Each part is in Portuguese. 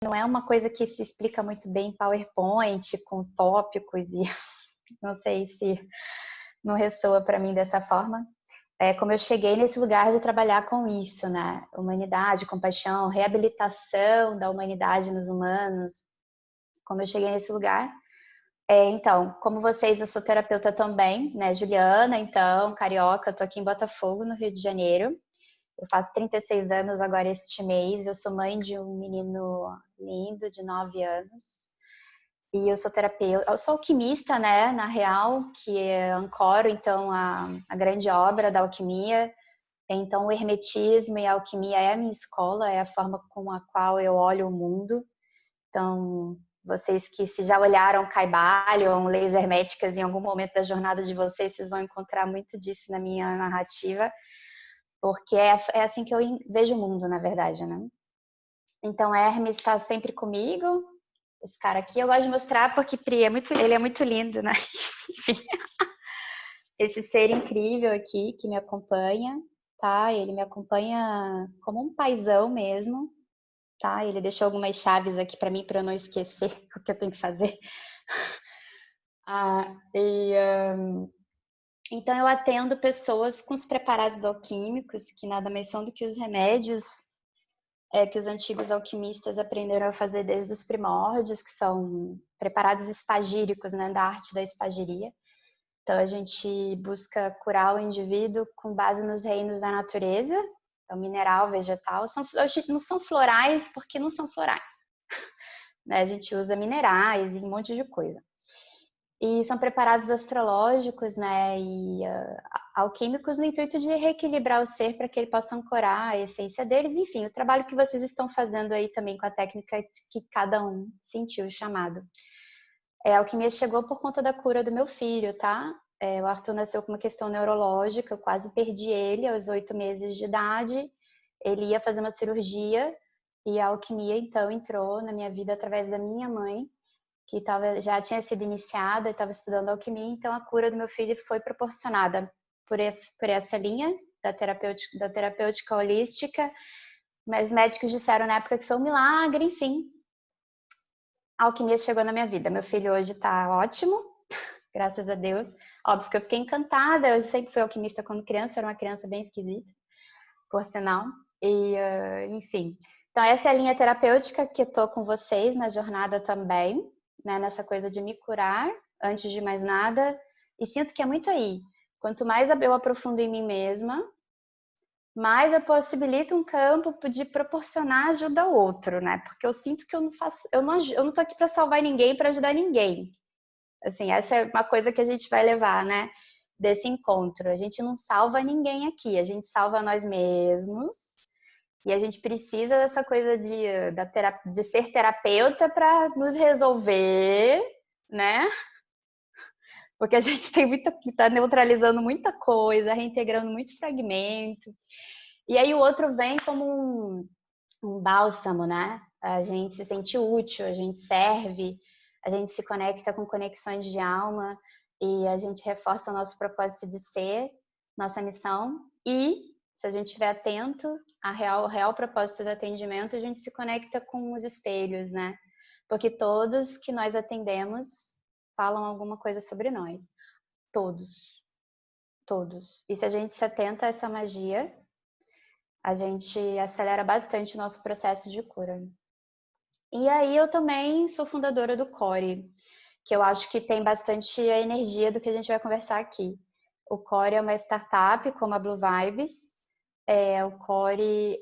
não é uma coisa que se explica muito bem em PowerPoint, com tópicos e não sei se não ressoa para mim dessa forma. Como eu cheguei nesse lugar de trabalhar com isso, né? Humanidade, compaixão, reabilitação da humanidade nos humanos. Como eu cheguei nesse lugar. Então, como vocês, eu sou terapeuta também, né? Juliana, então, carioca, tô aqui em Botafogo, no Rio de Janeiro. Eu faço 36 anos agora este mês. Eu sou mãe de um menino lindo de 9 anos. E eu sou terapeuta, eu sou alquimista, né, na real, que ancoro, então, a grande obra da alquimia. Então, o hermetismo e a alquimia é a minha escola, é a forma com a qual eu olho o mundo. Então, vocês que se já olharam Caibalion, leis herméticas em algum momento da jornada de vocês, vocês vão encontrar muito disso na minha narrativa, porque é assim que eu vejo o mundo, na verdade, né? Então, Hermes está sempre comigo. Esse cara aqui eu gosto de mostrar porque Pri, ele é muito lindo, né? Enfim, esse ser incrível aqui que me acompanha, tá? Ele me acompanha como um paizão mesmo, tá? Ele deixou algumas chaves aqui para mim para eu não esquecer o que eu tenho que fazer. Então eu atendo pessoas com os preparados alquímicos, que nada mais são do que os remédios que os antigos alquimistas aprenderam a fazer desde os primórdios, que são preparados espagíricos, né, da arte da espagiria. Então, a gente busca curar o indivíduo com base nos reinos da natureza, então, mineral, vegetal. Não são florais porque não são florais, né? A gente usa minerais e um monte de coisa. E são preparados astrológicos, né, e alquímicos no intuito de reequilibrar o ser para que ele possa ancorar a essência deles. Enfim, o trabalho que vocês estão fazendo aí também com a técnica que cada um sentiu o chamado. A alquimia chegou por conta da cura do meu filho, tá? O Arthur nasceu com uma questão neurológica, eu quase perdi ele aos 8 meses de idade. Ele ia fazer uma cirurgia e a alquimia, então, entrou na minha vida através da minha mãe, que já tinha sido iniciada e estava estudando alquimia, então a cura do meu filho foi proporcionada por essa linha da terapêutica holística. Mas os médicos disseram na época que foi um milagre, enfim. A alquimia chegou na minha vida. Meu filho hoje está ótimo, graças a Deus. Óbvio que eu fiquei encantada, eu sempre fui alquimista quando criança, era uma criança bem esquisita, por sinal. E, enfim. Então, essa é a linha terapêutica que eu tô com vocês na jornada também, né? Nessa coisa de me curar, antes de mais nada. E sinto que é muito aí. Quanto mais eu aprofundo em mim mesma, mais eu possibilito um campo de proporcionar ajuda ao outro, né? Porque eu sinto que eu não faço, eu não tô aqui para salvar ninguém, para ajudar ninguém. Assim, essa é uma coisa que a gente vai levar, né? Desse encontro. A gente não salva ninguém aqui, a gente salva nós mesmos. E a gente precisa dessa coisa de ser terapeuta para nos resolver, né? Porque a gente tem tá neutralizando muita coisa, reintegrando muito fragmento. E aí o outro vem como um bálsamo, né? A gente se sente útil, a gente serve, a gente se conecta com conexões de alma e a gente reforça o nosso propósito de ser, nossa missão. E, se a gente estiver atento ao real propósito do atendimento, a gente se conecta com os espelhos, né? Porque todos que nós atendemos falam alguma coisa sobre nós. Todos. Todos. E se a gente se atenta a essa magia, a gente acelera bastante o nosso processo de cura. E aí eu também sou fundadora do Core, que eu acho que tem bastante a energia do que a gente vai conversar aqui. O Core é uma startup como a Blue Vibes. O Core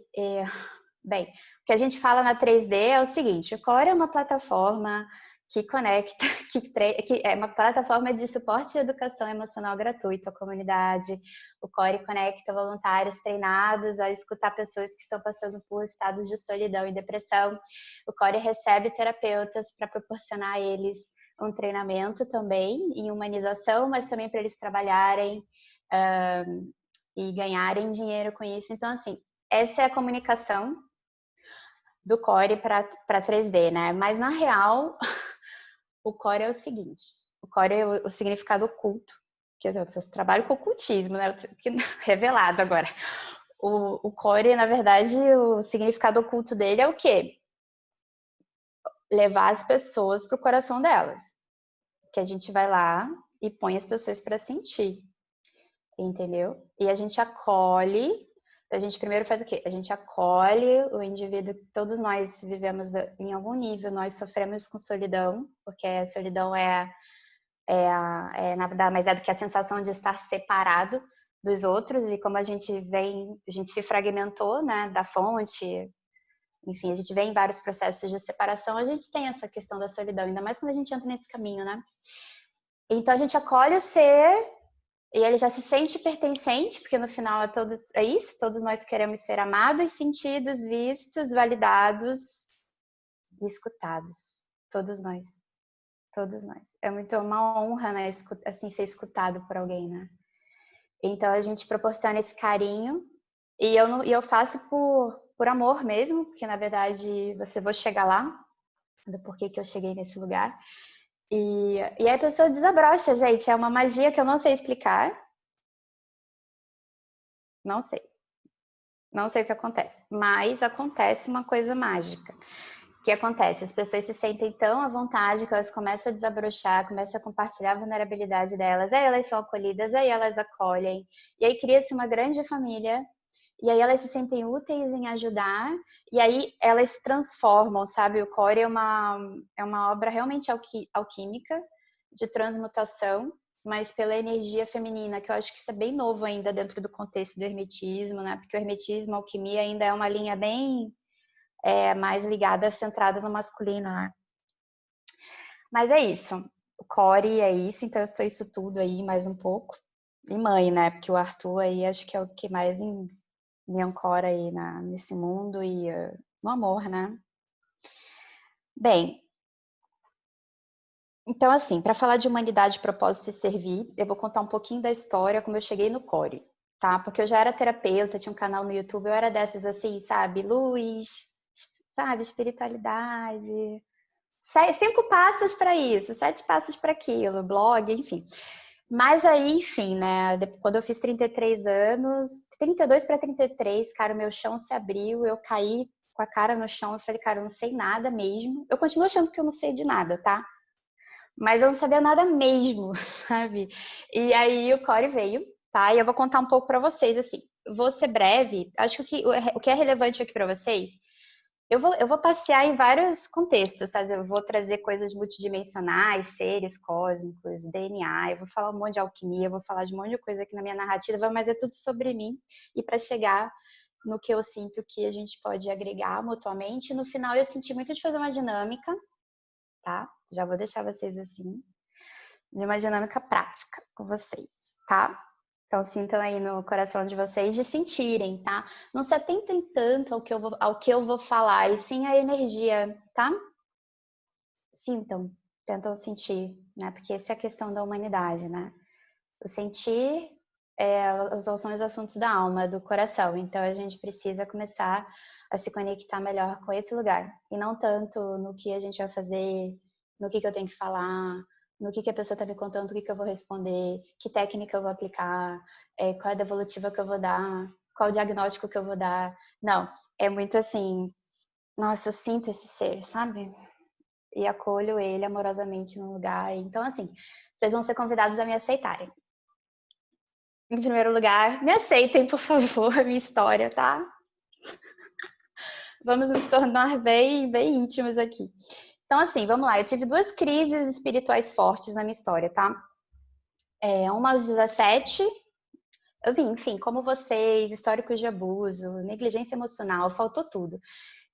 Bem, o que a gente fala na 3D é o seguinte: o Core é uma plataforma que conecta, que é uma plataforma de suporte e educação emocional gratuito à comunidade. O Core conecta voluntários treinados a escutar pessoas que estão passando por estados de solidão e depressão. O Core recebe terapeutas para proporcionar a eles um treinamento também em humanização, mas também para eles trabalharem e ganharem dinheiro com isso. Então, assim, essa é a comunicação do Core para 3D, né? Mas, na real, o Core é o seguinte: o Core é o significado oculto, que eu trabalho com ocultismo, né? Revelado agora. O Core, na verdade, o significado oculto dele é o quê? levar as pessoas para o coração delas. Que a gente vai lá e põe as pessoas para sentir, entendeu? E a gente acolhe, a gente primeiro faz o quê? A gente acolhe o indivíduo, todos nós vivemos em algum nível, nós sofremos com solidão, porque a solidão nada mais é do que a sensação de estar separado dos outros, e como a gente se fragmentou, né, da fonte, enfim, a gente vem em vários processos de separação, a gente tem essa questão da solidão, ainda mais quando a gente entra nesse caminho, né? Então a gente acolhe o ser e ele já se sente pertencente, porque no final é isso, todos nós queremos ser amados, sentidos, vistos, validados e escutados. Todos nós. Todos nós. É muito uma honra, né, assim, ser escutado por alguém, né? Então a gente proporciona esse carinho e eu faço por amor mesmo, porque na verdade você vou chegar lá, do porquê que eu cheguei nesse lugar. E aí a pessoa desabrocha, gente. É uma magia que eu não sei explicar. Não sei. Não sei o que acontece. Mas acontece uma coisa mágica. O que acontece? As pessoas se sentem tão à vontade que elas começam a desabrochar, começam a compartilhar a vulnerabilidade delas. Aí elas são acolhidas, aí elas acolhem. E aí cria-se uma grande família. E aí elas se sentem úteis em ajudar. E aí elas se transformam, sabe? O Core é uma obra realmente alquímica, de transmutação, mas pela energia feminina, que eu acho que isso é bem novo ainda dentro do contexto do hermetismo, né? Porque o hermetismo, a alquimia ainda é uma linha bem mais ligada, centrada no masculino, né? Mas é isso. O Core é isso, então eu sou isso tudo aí, mais um pouco. E mãe, né? Porque o Arthur aí acho que é o que mais me ancora aí nesse mundo e no amor, né? Bem, então assim, para falar de humanidade, propósito e servir, eu vou contar um pouquinho da história como eu cheguei no Core, tá? Porque eu já era terapeuta, tinha um canal no YouTube, eu era dessas assim, sabe? Luz, sabe? Espiritualidade. 5 passos para isso, 7 passos para aquilo, blog, enfim. Mas aí, enfim, né? Quando eu fiz 33 anos, 32 para 33, cara, o meu chão se abriu, eu caí com a cara no chão, eu falei, cara, eu não sei nada mesmo. Eu continuo achando que eu não sei de nada, tá? Mas eu não sabia nada mesmo, sabe? E aí o Core veio, tá? E eu vou contar um pouco para vocês, assim. Vou ser breve, acho que o que é relevante aqui para vocês eu vou passear em vários contextos, sabe? Eu vou trazer coisas multidimensionais, seres cósmicos, DNA, eu vou falar um monte de alquimia, eu vou falar de um monte de coisa aqui na minha narrativa, mas é tudo sobre mim e para chegar no que eu sinto que a gente pode agregar mutuamente. No final, eu senti muito de fazer uma dinâmica, tá? Já vou deixar vocês assim, de uma dinâmica prática com vocês, tá? Então, sintam aí no coração de vocês de sentirem, tá? Não se atentem tanto ao que eu vou falar, e sim a energia, tá? Sintam, tentam sentir, né? Porque essa é a questão da humanidade, né? O sentir são os assuntos da alma, do coração. Então, a gente precisa começar a se conectar melhor com esse lugar. E não tanto no que a gente vai fazer, no que eu tenho que falar, no que a pessoa está me contando, o que eu vou responder, que técnica eu vou aplicar, qual é a devolutiva que eu vou dar, qual o diagnóstico que eu vou dar. Não, é muito assim, nossa, eu sinto esse ser, sabe? E acolho ele amorosamente no lugar. Então, assim, vocês vão ser convidados a me aceitarem. Em primeiro lugar, me aceitem, por favor, a minha história, tá? Vamos nos tornar bem, bem íntimos aqui. Então, assim, vamos lá. Eu tive 2 crises espirituais fortes na minha história, tá? Uma aos 17. Eu vi, enfim, como vocês, históricos de abuso, negligência emocional, faltou tudo.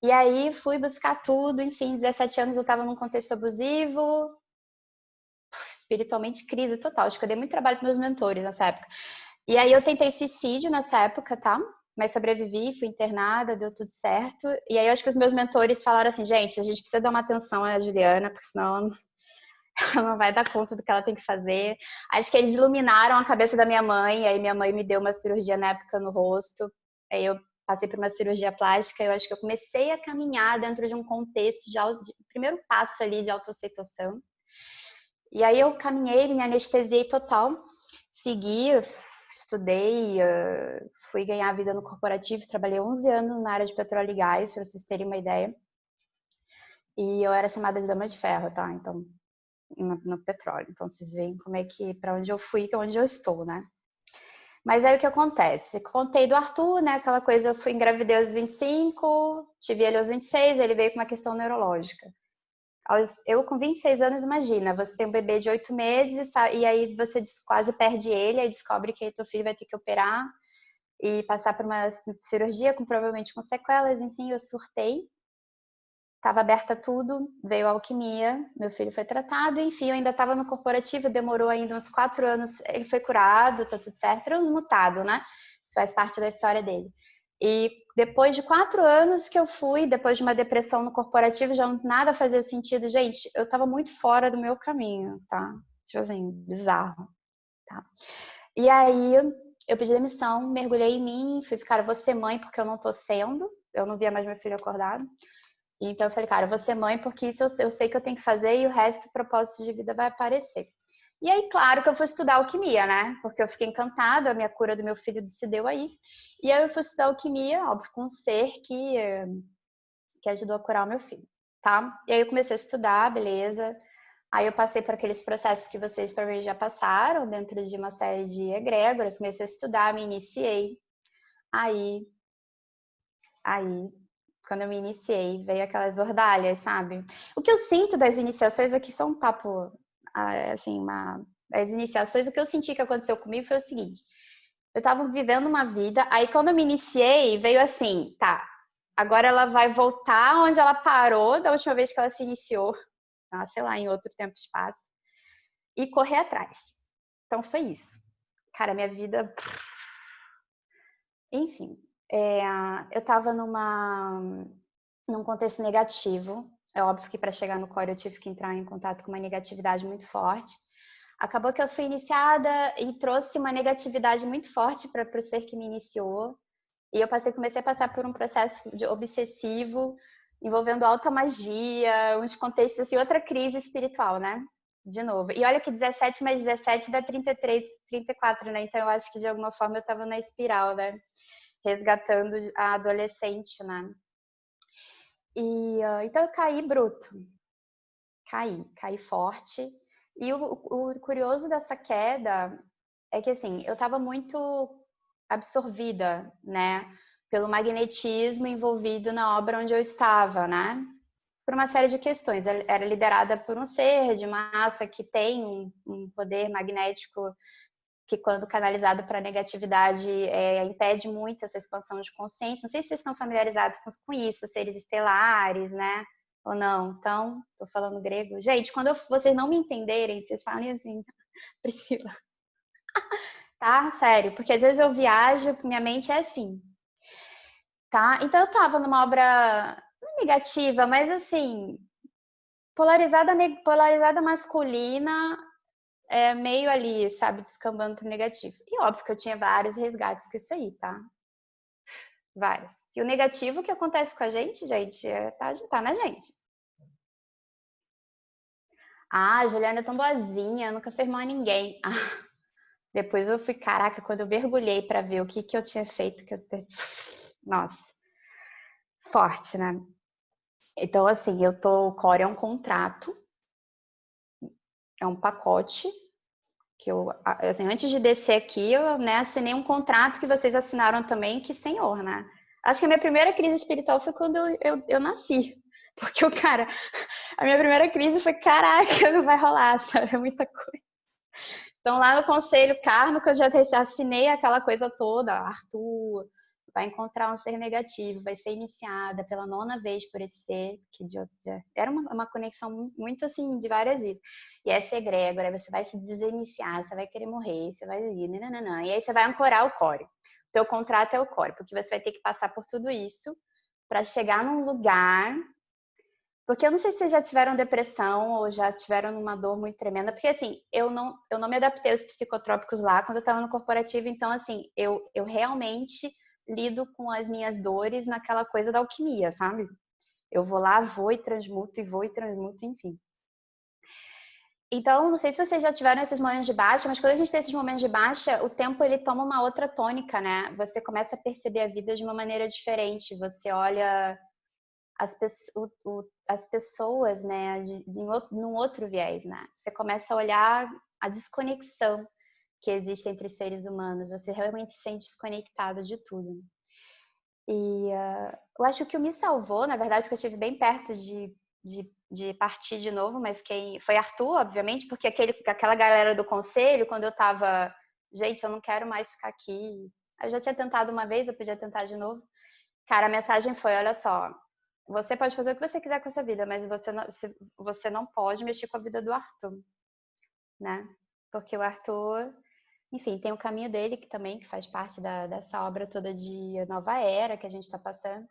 E aí fui buscar tudo, enfim, 17 anos eu estava num contexto abusivo, espiritualmente crise total. Acho que eu dei muito trabalho para meus mentores nessa época. E aí eu tentei suicídio nessa época, tá? Mas sobrevivi, fui internada, deu tudo certo. E aí eu acho que os meus mentores falaram assim, gente, a gente precisa dar uma atenção à Juliana, porque senão ela não vai dar conta do que ela tem que fazer. Acho que eles iluminaram a cabeça da minha mãe, aí minha mãe me deu uma cirurgia na época no rosto. Aí eu passei por uma cirurgia plástica, eu acho que eu comecei a caminhar dentro de um contexto de primeiro passo ali de autoaceitação. E aí eu caminhei, me anestesiei total, segui, estudei, fui ganhar vida no corporativo, trabalhei 11 anos na área de petróleo e gás, para vocês terem uma ideia. E eu era chamada de Dama de Ferro, tá? Então, no petróleo. Então, vocês veem como é que, para onde eu fui, que é onde eu estou, né? Mas aí o que acontece? Contei do Arthur, né? Aquela coisa, eu fui engravidei aos 25, tive ele aos 26, ele veio com uma questão neurológica. Eu com 26 anos, imagina, você tem um bebê de 8 meses e aí você quase perde ele, aí descobre que teu filho vai ter que operar e passar por uma cirurgia, provavelmente com sequelas, enfim, eu surtei. Estava aberta tudo, veio a alquimia, meu filho foi tratado, enfim, eu ainda estava no corporativo, demorou ainda uns 4 anos, ele foi curado, tá tudo certo, era uns mutado, né? Isso faz parte da história dele. E depois de 4 anos que eu fui, depois de uma depressão no corporativo, já nada fazia sentido. Gente, eu estava muito fora do meu caminho, tá? Tipo assim, bizarro, tá? E aí eu pedi demissão, mergulhei em mim, fui ficar, eu vou ser mãe porque eu não tô sendo, eu não via mais meu filho acordado. Então eu falei, cara, eu vou ser mãe porque isso eu sei que eu tenho que fazer e o resto, o propósito de vida vai aparecer. E aí, claro que eu fui estudar alquimia, né? Porque eu fiquei encantada, a minha cura do meu filho se deu aí. E aí eu fui estudar alquimia, óbvio, com um ser que ajudou a curar o meu filho, tá? E aí eu comecei a estudar, beleza. Aí eu passei por aqueles processos que vocês provavelmente já passaram, dentro de uma série de egrégoras, comecei a estudar, me iniciei. Aí, aí, quando eu me iniciei, veio aquelas ordalhas, sabe? O que eu sinto das iniciações aqui, só um papo, assim, as iniciações, o que eu senti que aconteceu comigo foi o seguinte: eu tava vivendo uma vida, aí quando eu me iniciei, veio assim, tá, agora ela vai voltar onde ela parou da última vez que ela se iniciou, tá? Sei lá, em outro tempo e espaço, e correr atrás. Então foi isso. Cara, minha vida. Enfim, eu tava num contexto negativo. É óbvio que para chegar no core eu tive que entrar em contato com uma negatividade muito forte. Acabou que eu fui iniciada e trouxe uma negatividade muito forte para o ser que me iniciou. E eu comecei a passar por um processo de obsessivo, envolvendo alta magia, uns contextos assim, outra crise espiritual, né? De novo. E olha que 17 mais 17 dá 33, 34, né? Então eu acho que de alguma forma eu estava na espiral, né? Resgatando a adolescente, né? E então eu caí bruto. Caí forte. E o curioso dessa queda é que assim, eu estava muito absorvida, né, pelo magnetismo envolvido na obra onde eu estava, né? Por uma série de questões. Era liderada por um ser de massa que tem um poder magnético que, quando canalizado para negatividade, impede muito essa expansão de consciência. Não sei se vocês estão familiarizados com isso, seres estelares, né? Ou não. Então, estou falando grego. Gente, quando vocês não me entenderem, vocês falem assim, Priscila, tá? Sério, porque às vezes eu viajo, minha mente é assim, tá? Então eu tava numa obra negativa, mas assim, polarizada masculina, meio ali, sabe, descambando pro negativo. E óbvio que eu tinha vários resgates com isso aí, tá? Vários. E o negativo que acontece com a gente, tá na gente. Ah, a Juliana é tão boazinha, nunca fez mal a ninguém. Ah, depois eu fui, caraca, quando eu mergulhei pra ver o que que eu tinha feito, nossa, forte, né? Então, assim, o Core é um contrato, é um pacote que assim, antes de descer aqui, eu, né, assinei um contrato que vocês assinaram também, que senhor, né? Acho que a minha primeira crise espiritual foi quando eu nasci. Porque a minha primeira crise foi, caraca, não vai rolar, sabe? É muita coisa. Então, lá no Conselho Kármico, eu já assinei aquela coisa toda. Arthur vai encontrar um ser negativo, vai ser iniciada pela 9ª vez por esse ser, que era uma conexão muito assim, de várias vidas. E essa egrégora, você vai se desiniciar, você vai querer morrer, você vai ir, nananã, e aí você vai ancorar o core. O teu contrato é o core, porque você vai ter que passar por tudo isso para chegar num lugar. Porque eu não sei se vocês já tiveram depressão ou já tiveram uma dor muito tremenda, porque assim, eu não me adaptei aos psicotrópicos lá quando eu estava no corporativo, então assim, eu realmente lido com as minhas dores naquela coisa da alquimia, sabe? Eu vou lá, vou e transmuto, enfim. Então, não sei se vocês já tiveram esses momentos de baixa, mas quando a gente tem esses momentos de baixa, o tempo ele toma uma outra tônica, né? Você começa a perceber a vida de uma maneira diferente, você olha as pessoas, né, num outro viés, né? Você começa a olhar a desconexão que existe entre seres humanos, você realmente se sente desconectado de tudo. E eu acho que o me salvou, na verdade, porque eu estive bem perto de partir de novo, mas quem foi Arthur, obviamente, porque aquela galera do conselho, quando eu tava, gente, eu não quero mais ficar aqui. Eu já tinha tentado uma vez, eu podia tentar de novo. Cara, a mensagem foi, olha só, você pode fazer o que você quiser com a sua vida, mas você não pode mexer com a vida do Arthur, né? Porque o Arthur, enfim, tem o caminho dele que também que faz parte dessa obra toda de nova era que a gente está passando.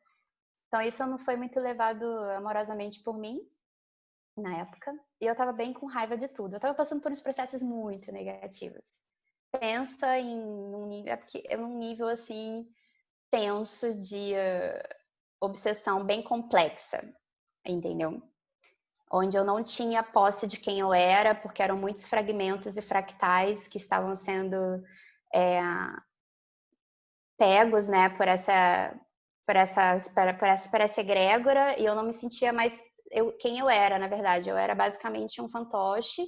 Então isso não foi muito levado amorosamente por mim na época, e eu estava bem com raiva de tudo. Eu estava passando por uns processos muito negativos. Pensa em um nível assim tenso de obsessão bem complexa, entendeu? Onde eu não tinha posse de quem eu era, porque eram muitos fragmentos e fractais que estavam sendo pegos, né, por essa egrégora, e eu não me sentia mais quem eu era, na verdade. Eu era basicamente um fantoche,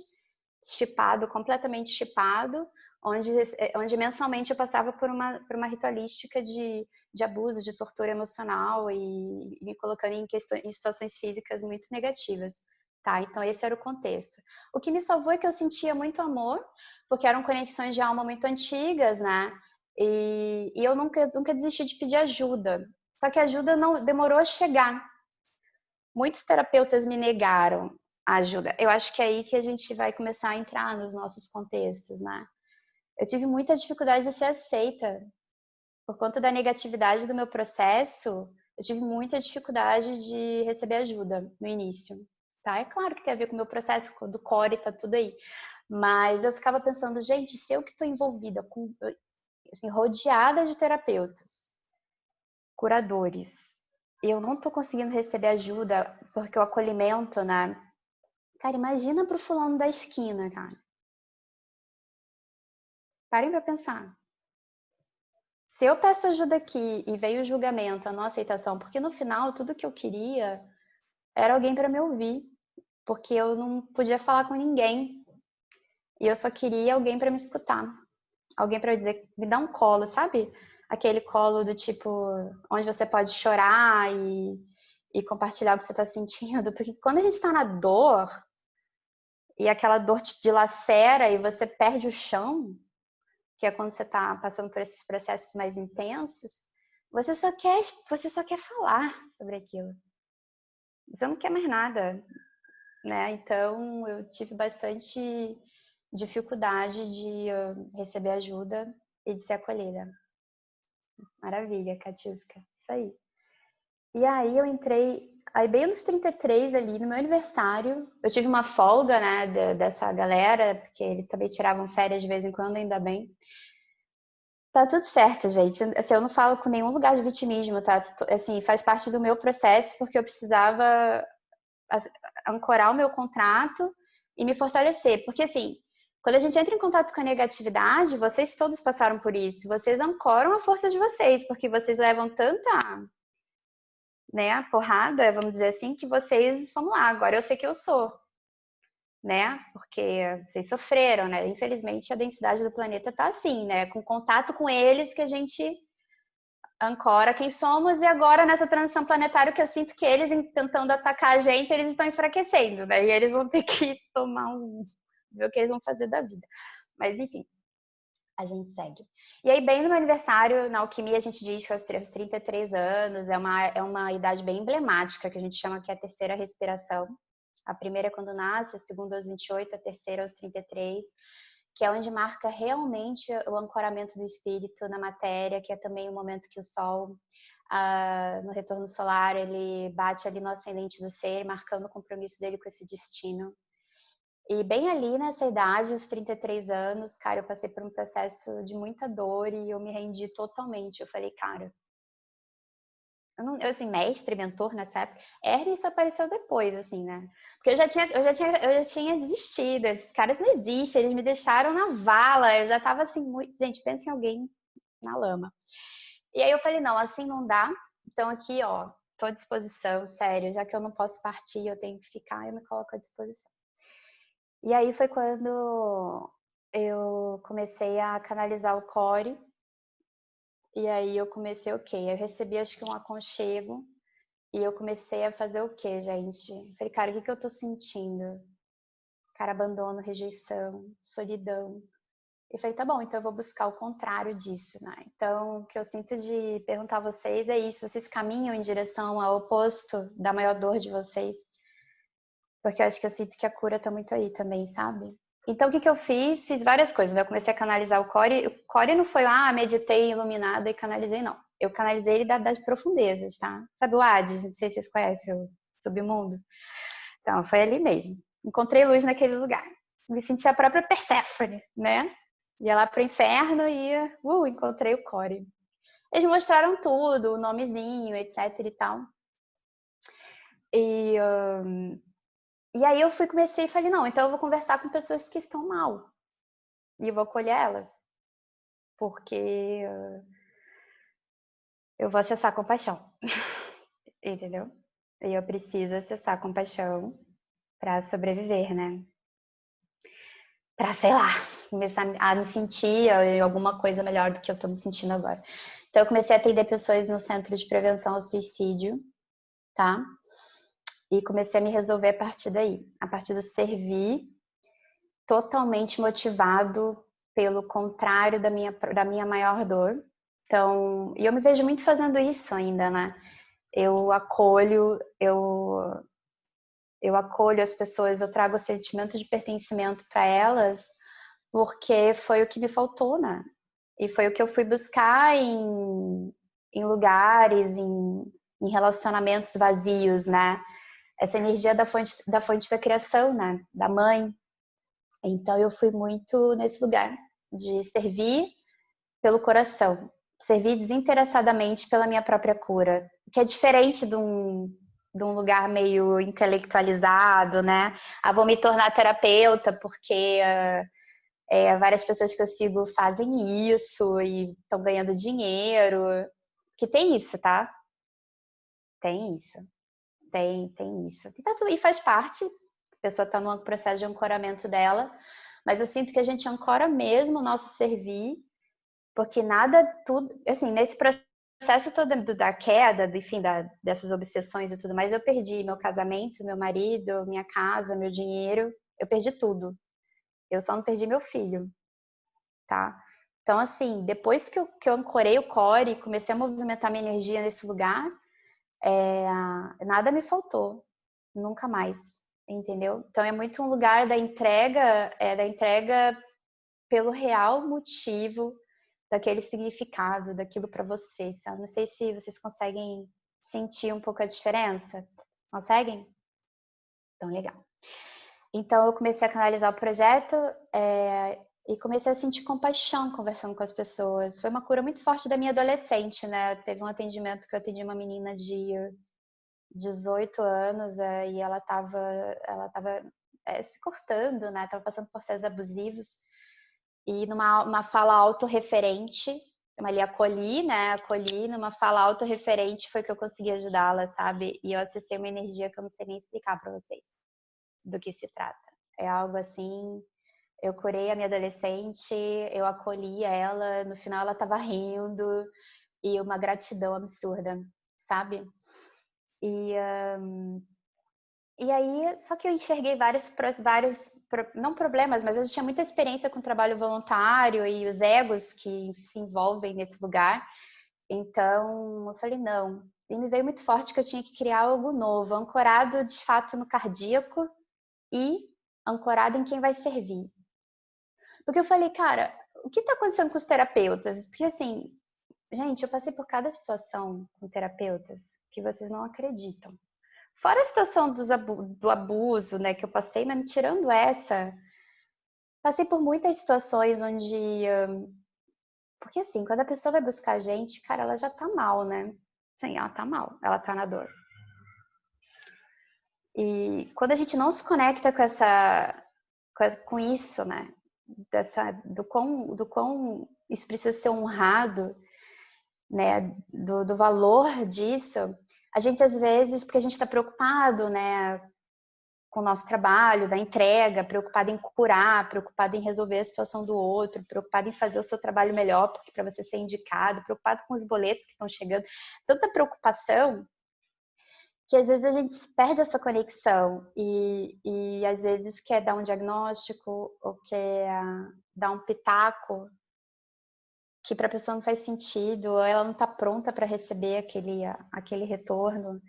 chipado, completamente chipado, onde mensalmente eu passava por uma ritualística de abuso, de tortura emocional e me colocando em situações físicas muito negativas. Tá, então esse era o contexto. O que me salvou é que eu sentia muito amor, porque eram conexões de alma muito antigas, né? E eu nunca desisti de pedir ajuda. Só que a ajuda não demorou a chegar. Muitos terapeutas me negaram a ajuda. Eu acho que é aí que a gente vai começar a entrar nos nossos contextos, né? Eu tive muita dificuldade de ser aceita. Por conta da negatividade do meu processo, eu tive muita dificuldade de receber ajuda no início. Tá? É claro que tem a ver com o meu processo do core, tá tudo aí. Mas eu ficava pensando, gente, se eu que estou envolvida, assim, rodeada de terapeutas, curadores, eu não estou conseguindo receber ajuda porque o acolhimento, né? Cara, imagina pro fulano da esquina, cara. Parem pra pensar. Se eu peço ajuda aqui e veio o julgamento, a não aceitação, porque no final tudo que eu queria era alguém para me ouvir, porque eu não podia falar com ninguém e eu só queria alguém para me escutar, alguém para dizer, me dá um colo, sabe? Aquele colo do tipo onde você pode chorar e compartilhar o que você está sentindo, porque quando a gente está na dor e aquela dor te dilacera e você perde o chão, que é quando você está passando por esses processos mais intensos, você só quer falar sobre aquilo. Você não quer mais nada, né? Então eu tive bastante dificuldade de receber ajuda e de ser acolhida. Maravilha, Katiuska. Isso aí. E aí eu entrei, aí bem nos 33 ali, no meu aniversário, eu tive uma folga, né, dessa galera, porque eles também tiravam férias de vez em quando, ainda bem. Tá tudo certo, gente. Assim, eu não falo com nenhum lugar de vitimismo, tá? Assim, faz parte do meu processo, porque eu precisava ancorar o meu contrato e me fortalecer. Porque, assim, quando a gente entra em contato com a negatividade, vocês todos passaram por isso. Vocês ancoram a força de vocês, porque vocês levam tanta, né, porrada, vamos dizer assim, que vocês, vamos lá, agora eu sei que eu sou. Né? Porque vocês sofreram, né? Infelizmente a densidade do planeta tá assim, né? Com contato com eles que a gente ancora quem somos, e agora nessa transição planetária que eu sinto que eles tentando atacar a gente, eles estão enfraquecendo, né? E eles vão ter que ver o que eles vão fazer da vida. Mas enfim, a gente segue. E aí, bem no meu aniversário, na alquimia a gente diz que aos 33 anos é uma idade bem emblemática, que a gente chama que é a terceira respiração. A primeira é quando nasce, a segunda aos 28, a terceira aos 33, que é onde marca realmente o ancoramento do espírito na matéria, que é também o momento que o Sol, no retorno solar, ele bate ali no ascendente do ser, marcando o compromisso dele com esse destino. E bem ali nessa idade, os 33 anos, cara, eu passei por um processo de muita dor e eu me rendi totalmente. Eu falei, cara, eu assim, mestre, mentor nessa época, Hermes só apareceu depois, assim, né? Porque eu já tinha desistido, esses caras não existem, eles me deixaram na vala, eu já tava assim, muito... Gente, pensa em alguém na lama. E aí eu falei, não, assim não dá, então aqui, ó, tô à disposição, sério, já que eu não posso partir, eu tenho que ficar, eu me coloco à disposição. E aí foi quando eu comecei a canalizar o core, e aí eu comecei o quê? Eu recebi acho que um aconchego, e eu comecei a fazer o quê, gente? Falei, cara, o que eu tô sentindo? Cara, abandono, rejeição, solidão. E falei, tá bom, então eu vou buscar o contrário disso, né? Então, o que eu sinto de perguntar a vocês é isso, vocês caminham em direção ao oposto da maior dor de vocês? Porque eu acho que eu sinto que a cura tá muito aí também, sabe? Então, o que eu fiz? Fiz várias coisas, né? Eu comecei a canalizar o core. O core não foi, meditei iluminada e canalizei, não. Eu canalizei ele das profundezas, tá? Sabe o Hades? Não sei se vocês conhecem o submundo. Então, foi ali mesmo. Encontrei luz naquele lugar. Me senti a própria Perséfone, né? Ia lá pro inferno e encontrei o core. Eles mostraram tudo, o nomezinho, etc e tal. E aí eu comecei e falei, não, então eu vou conversar com pessoas que estão mal. E eu vou acolher elas. Porque eu vou acessar a compaixão. Entendeu? E eu preciso acessar a compaixão para sobreviver, né? Para, sei lá, começar a me sentir em alguma coisa melhor do que eu tô me sentindo agora. Então eu comecei a atender pessoas no Centro de Prevenção ao Suicídio, tá? E comecei a me resolver a partir daí, a partir do servir, totalmente motivado pelo contrário da minha maior dor. Então, e eu me vejo muito fazendo isso ainda, né? Eu acolho as pessoas, eu trago o sentimento de pertencimento para elas, porque foi o que me faltou, né? E foi o que eu fui buscar em lugares, em relacionamentos vazios, né? Essa energia da fonte da criação, né? Da mãe. Então eu fui muito nesse lugar de servir pelo coração, servir desinteressadamente pela minha própria cura, que é diferente de um lugar meio intelectualizado, né? Vou me tornar terapeuta porque várias pessoas que eu sigo fazem isso e estão ganhando dinheiro. Que tem isso, tá? Tem isso. Tem isso. E faz parte, a pessoa está no processo de ancoramento dela, mas eu sinto que a gente ancora mesmo o nosso servir, porque tudo, assim, nesse processo todo da queda, enfim, dessas obsessões e tudo mais, eu perdi meu casamento, meu marido, minha casa, meu dinheiro, eu perdi tudo. Eu só não perdi meu filho, tá? Então, assim, depois que eu ancorei o core e comecei a movimentar minha energia nesse lugar, nada me faltou, nunca mais, entendeu? Então é muito um lugar da entrega pelo real motivo daquele significado, daquilo para você, sabe? Não sei se vocês conseguem sentir um pouco a diferença. Conseguem? Então, legal. Então eu comecei a canalizar o projeto e comecei a sentir compaixão conversando com as pessoas. Foi uma cura muito forte da minha adolescente, né? Teve um atendimento que eu atendi uma menina de 18 anos e ela tava se cortando, né? Tava passando por processos abusivos e numa fala autorreferente, eu ali acolhi, né? Acolhi numa fala autorreferente foi que eu consegui ajudá-la, sabe? E eu acessei uma energia que eu não sei nem explicar para vocês do que se trata. É algo assim, eu curei a minha adolescente, eu acolhi ela, no final ela tava rindo e uma gratidão absurda, sabe? E aí, só que eu enxerguei vários, não problemas, mas eu tinha muita experiência com trabalho voluntário e os egos que se envolvem nesse lugar. Então, eu falei, não. E me veio muito forte que eu tinha que criar algo novo, ancorado de fato no cardíaco e ancorado em quem vai servir. Porque eu falei, cara, o que está acontecendo com os terapeutas? Porque assim, gente, eu passei por cada situação com terapeutas que vocês não acreditam. Fora a situação do abuso, né, que eu passei, mas tirando essa, passei por muitas situações onde. Porque assim, quando a pessoa vai buscar a gente, cara, ela já tá mal, né? Sim, ela tá mal, ela tá na dor. E quando a gente não se conecta com isso, né? Do quão isso precisa ser honrado, né? Do valor disso, a gente às vezes, porque a gente está preocupado, né, com o nosso trabalho, da entrega, preocupado em curar, preocupado em resolver a situação do outro, preocupado em fazer o seu trabalho melhor, porque para você ser indicado, preocupado com os boletos que estão chegando, tanta preocupação que às vezes a gente perde essa conexão e às vezes quer dar um diagnóstico ou quer dar um pitaco que para a pessoa não faz sentido, ou ela não está pronta para receber aquele retorno,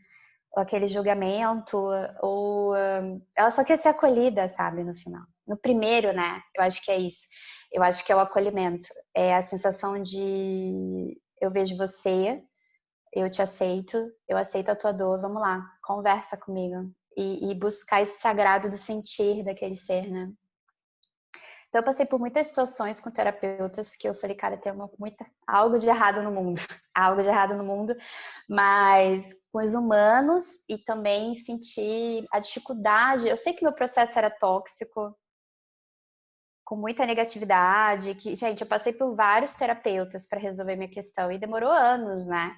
ou aquele julgamento, ou ela só quer ser acolhida, sabe, no final. No primeiro, né? Eu acho que é isso. Eu acho que é o acolhimento. É a sensação de eu vejo você, eu te aceito, eu aceito a tua dor, vamos lá, conversa comigo. E buscar esse sagrado do sentir daquele ser, né? Então, eu passei por muitas situações com terapeutas que eu falei, cara, tem algo de errado no mundo, algo de errado no mundo, mas com os humanos e também senti a dificuldade. Eu sei que meu processo era tóxico, com muita negatividade, que, gente, eu passei por vários terapeutas para resolver minha questão e demorou anos, né?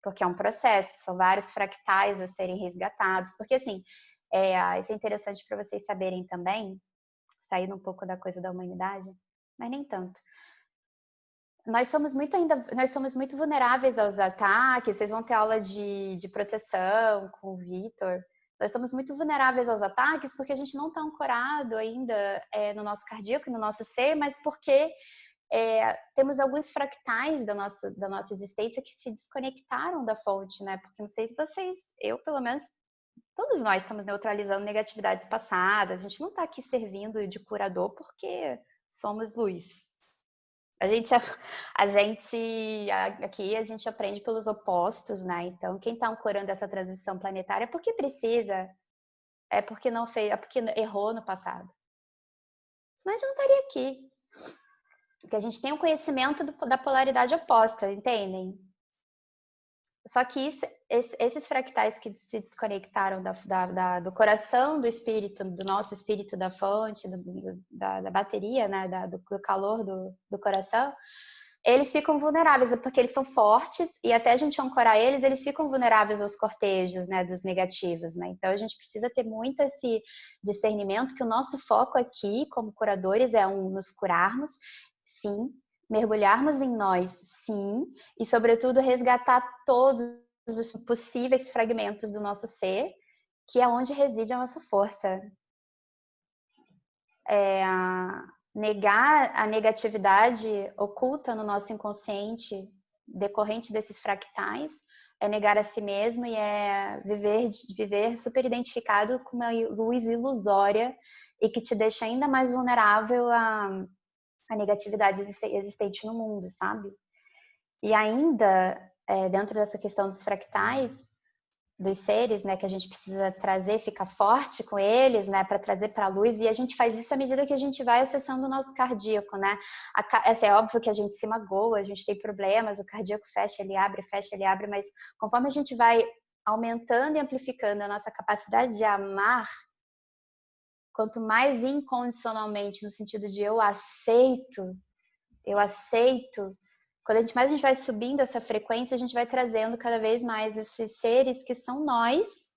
Porque é um processo, são vários fractais a serem resgatados. Porque, assim, isso é interessante para vocês saberem também, saindo um pouco da coisa da humanidade, mas nem tanto. Nós somos muito vulneráveis aos ataques. Vocês vão ter aula de proteção com o Vitor. Nós somos muito vulneráveis aos ataques porque a gente não está ancorado ainda no nosso cardíaco e no nosso ser, mas porque temos alguns fractais da nossa existência que se desconectaram da fonte, né? Porque não sei se vocês, eu pelo menos, todos nós estamos neutralizando negatividades passadas. A gente não está aqui servindo de curador porque somos luz. Aqui a gente aprende pelos opostos, né? Então, quem está ancorando essa transição planetária é porque precisa, é porque não fez, é porque errou no passado. Senão a gente não estaria aqui. Porque a gente tem um conhecimento da polaridade oposta, entendem? Só que esses fractais que se desconectaram do coração do espírito, do nosso espírito da fonte, da bateria, né, do calor do coração, eles ficam vulneráveis, porque eles são fortes e até a gente ancorar eles ficam vulneráveis aos cortejos, né, dos negativos, né? Então a gente precisa ter muito esse discernimento que o nosso foco aqui, como curadores, é nos curarmos, sim, mergulharmos em nós, sim, e sobretudo resgatar todos os possíveis fragmentos do nosso ser, que é onde reside a nossa força. Negar a negatividade oculta no nosso inconsciente, decorrente desses fractais, é negar a si mesmo e é viver super identificado com uma luz ilusória e que te deixa ainda mais vulnerável à negatividade existente no mundo, sabe? E ainda, dentro dessa questão dos fractais, dos seres, né, que a gente precisa trazer, ficar forte com eles, né, para trazer para a luz, e a gente faz isso à medida que a gente vai acessando o nosso cardíaco, né? É óbvio que a gente se magoa, a gente tem problemas, o cardíaco fecha, ele abre, mas conforme a gente vai aumentando e amplificando a nossa capacidade de amar, quanto mais incondicionalmente, no sentido de eu aceito, quando a gente vai subindo essa frequência, a gente vai trazendo cada vez mais esses seres que são nós,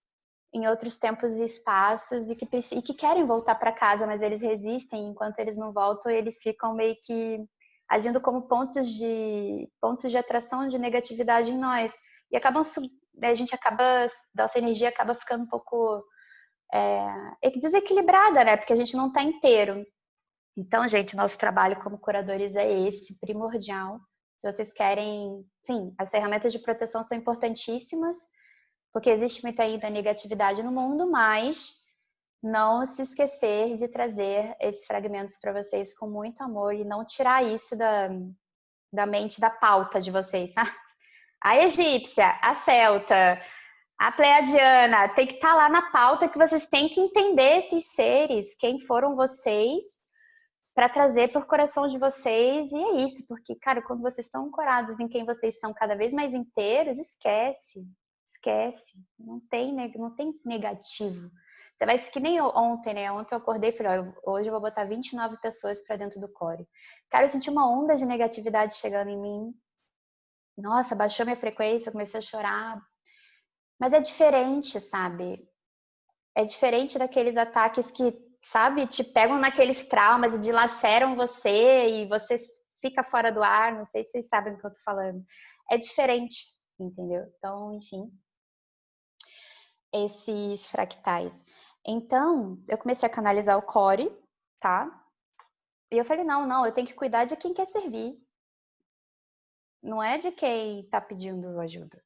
em outros tempos e espaços, e que querem voltar para casa, mas eles resistem, enquanto eles não voltam, eles ficam meio que agindo como pontos de atração de negatividade em nós. E nossa energia acaba ficando um pouco desequilibrada, né? Porque a gente não está inteiro. Então, gente, nosso trabalho como curadores é esse, primordial. Se vocês querem, sim, as ferramentas de proteção são importantíssimas, porque existe muita ainda negatividade no mundo, mas não se esquecer de trazer esses fragmentos para vocês com muito amor e não tirar isso da mente, da pauta de vocês, tá? A egípcia, a celta, a pleiadiana, tem que estar lá na pauta que vocês têm que entender esses seres, quem foram vocês, para trazer para o coração de vocês, e é isso, porque, cara, quando vocês estão ancorados em quem vocês são cada vez mais inteiros, esquece, não tem negativo. Você vai ser que nem ontem, né? Ontem eu acordei e falei, hoje eu vou botar 29 pessoas para dentro do core. Cara, eu senti uma onda de negatividade chegando em mim. Nossa, baixou minha frequência, comecei a chorar. Mas é diferente, sabe? É diferente daqueles ataques que, sabe, te pegam naqueles traumas e dilaceram você e você fica fora do ar. Não sei se vocês sabem do que eu tô falando. É diferente, entendeu? Então, enfim, esses fractais. Então, eu comecei a canalizar o core, tá? E eu falei, não, eu tenho que cuidar de quem quer servir. Não é de quem tá pedindo ajuda.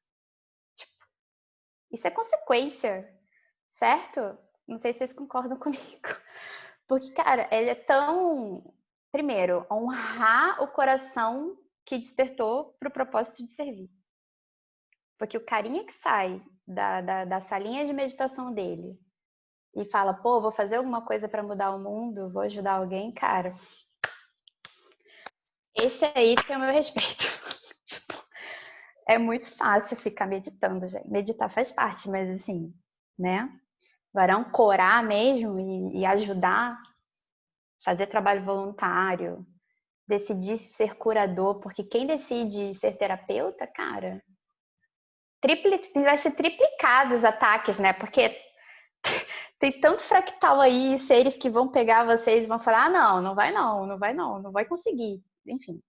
Tipo, isso é consequência, certo? Não sei se vocês concordam comigo. Porque, cara, ele é tão. Primeiro, honrar o coração que despertou pro propósito de servir. Porque o carinha que sai da salinha de meditação dele e fala, pô, vou fazer alguma coisa para mudar o mundo, vou ajudar alguém, cara, esse aí tem o meu respeito. Tipo, é muito fácil ficar meditando, gente. Meditar faz parte, mas assim, né? Agora, ancorar mesmo e ajudar, fazer trabalho voluntário, decidir ser curador, porque quem decide ser terapeuta, cara, vai ser triplicado os ataques, né? Porque tem tanto fractal aí, seres que vão pegar vocês e vão falar: ah, não vai não vai conseguir. Enfim.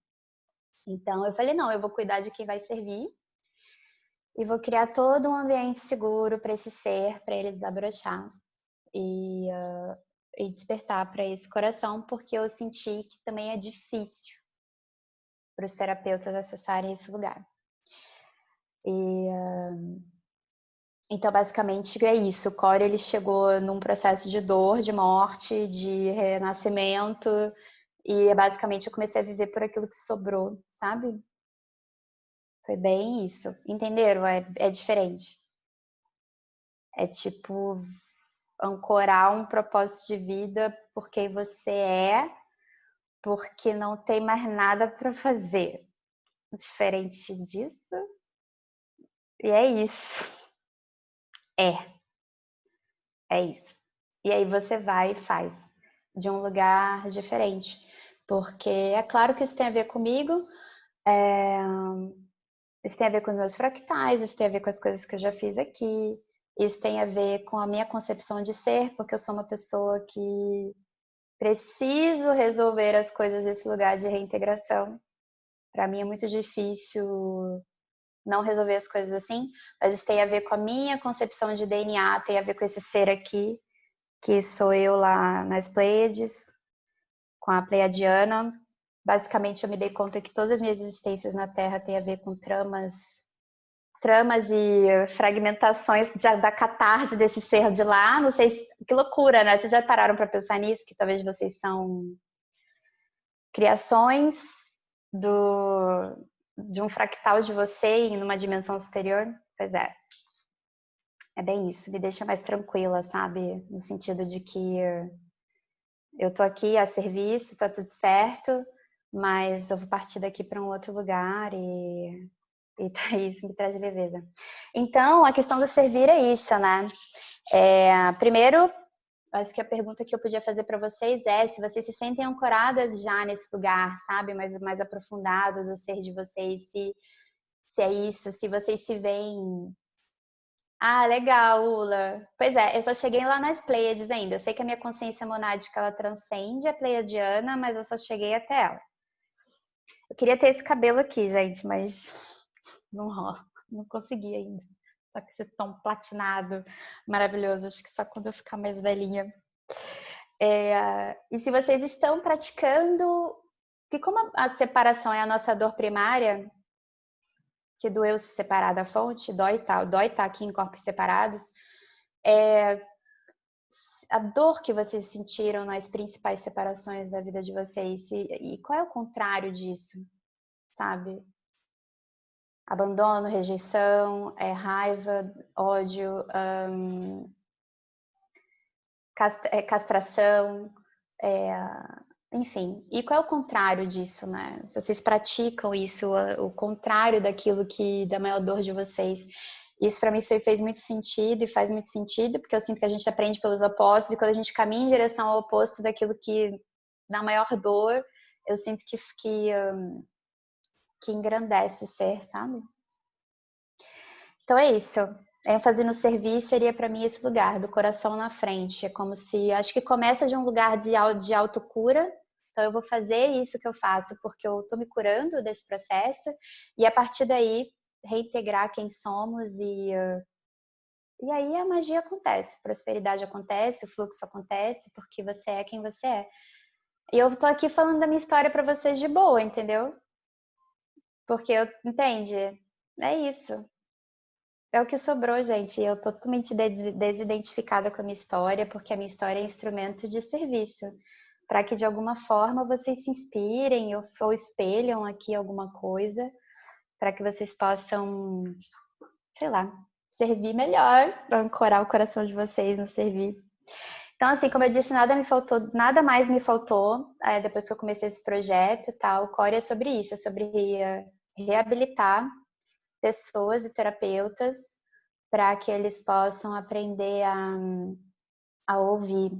Então eu falei: não, eu vou cuidar de quem vai servir e vou criar todo um ambiente seguro para esse ser, para ele desabrochar e despertar para esse coração, porque eu senti que também é difícil para os terapeutas acessarem esse lugar. Então, basicamente, é isso. O Core, ele chegou num processo de dor, de morte, de renascimento, e basicamente eu comecei a viver por aquilo que sobrou, sabe? Foi bem isso. Entenderam? É diferente. É tipo ancorar um propósito de vida por quem você é, porque não tem mais nada para fazer. Diferente disso, e é isso. É isso. E aí você vai e faz de um lugar diferente. Porque é claro que isso tem a ver comigo, isso tem a ver com os meus fractais, isso tem a ver com as coisas que eu já fiz aqui, isso tem a ver com a minha concepção de ser, porque eu sou uma pessoa que preciso resolver as coisas desse lugar de reintegração. Para mim é muito difícil não resolver as coisas assim, mas isso tem a ver com a minha concepção de DNA, tem a ver com esse ser aqui, que sou eu lá nas Pleiades, com a Pleiadiana. Basicamente, eu me dei conta que todas as minhas existências na Terra têm a ver com tramas e fragmentações da catarse desse ser de lá. Não sei, que loucura, né? Vocês já pararam para pensar nisso? Que talvez vocês são criações de um fractal de você em uma dimensão superior? Pois é bem isso. Me deixa mais tranquila, sabe? No sentido de que eu tô aqui a serviço, tá tudo certo, mas eu vou partir daqui para um outro lugar isso me traz leveza. Então, a questão do servir é isso, né? Primeiro, acho que a pergunta que eu podia fazer para vocês é se vocês se sentem ancoradas já nesse lugar, sabe? Mais aprofundado do ser de vocês, se é isso, se vocês se veem. Ah, legal, Ula. Pois é, eu só cheguei lá nas Pleiades ainda. Eu sei que a minha consciência monádica ela transcende a Pleiadiana, mas eu só cheguei até ela. Eu queria ter esse cabelo aqui, gente, mas não rola. Não consegui ainda. Só que esse tom platinado, maravilhoso. Acho que só quando eu ficar mais velhinha. E se vocês estão praticando, que como a separação é a nossa dor primária, que doeu se separar da fonte, dói estar aqui em corpos separados, a dor que vocês sentiram nas principais separações da vida de vocês e qual é o contrário disso, sabe? Abandono, rejeição, raiva, ódio, castração, enfim. E qual é o contrário disso, né? Vocês praticam isso, o contrário daquilo que da maior dor de vocês. Isso para mim fez muito sentido e faz muito sentido, porque eu sinto que a gente aprende pelos opostos e quando a gente caminha em direção ao oposto daquilo que dá maior dor, eu sinto que engrandece o ser, sabe? Então é isso. ênfase no servir seria para mim esse lugar, do coração na frente. É como se, acho que começa de um lugar de autocura. Então eu vou fazer isso que eu faço porque eu tô me curando desse processo. E a partir daí, reintegrar quem somos e aí a magia acontece, a prosperidade acontece, o fluxo acontece, porque você é quem você é. E eu tô aqui falando da minha história para vocês de boa, entendeu? Porque entende? É isso. É o que sobrou, gente. Eu tô totalmente desidentificada com a minha história, porque a minha história é instrumento de serviço, para que de alguma forma vocês se inspirem ou espelham aqui alguma coisa, para que vocês possam, sei lá, servir melhor, ancorar o coração de vocês no servir. Então, assim, como eu disse, nada me faltou, nada mais me faltou depois que eu comecei esse projeto e tal. O Core é sobre isso, é sobre reabilitar pessoas e terapeutas para que eles possam aprender a ouvir.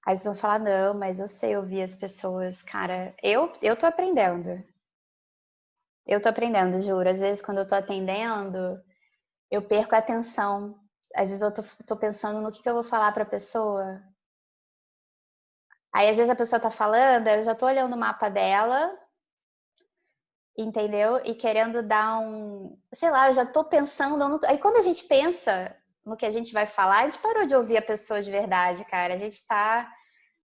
Aí vocês vão falar, não, mas eu sei ouvir as pessoas. Cara, eu tô aprendendo. Eu tô aprendendo, juro. Às vezes, quando eu tô atendendo, eu perco a atenção. Às vezes eu tô pensando no que eu vou falar pra pessoa. Aí, às vezes, a pessoa tá falando, eu já tô olhando o mapa dela, entendeu? E querendo dar sei lá, eu já tô pensando. Aí, quando a gente pensa no que a gente vai falar, a gente parou de ouvir a pessoa de verdade, cara. A gente tá,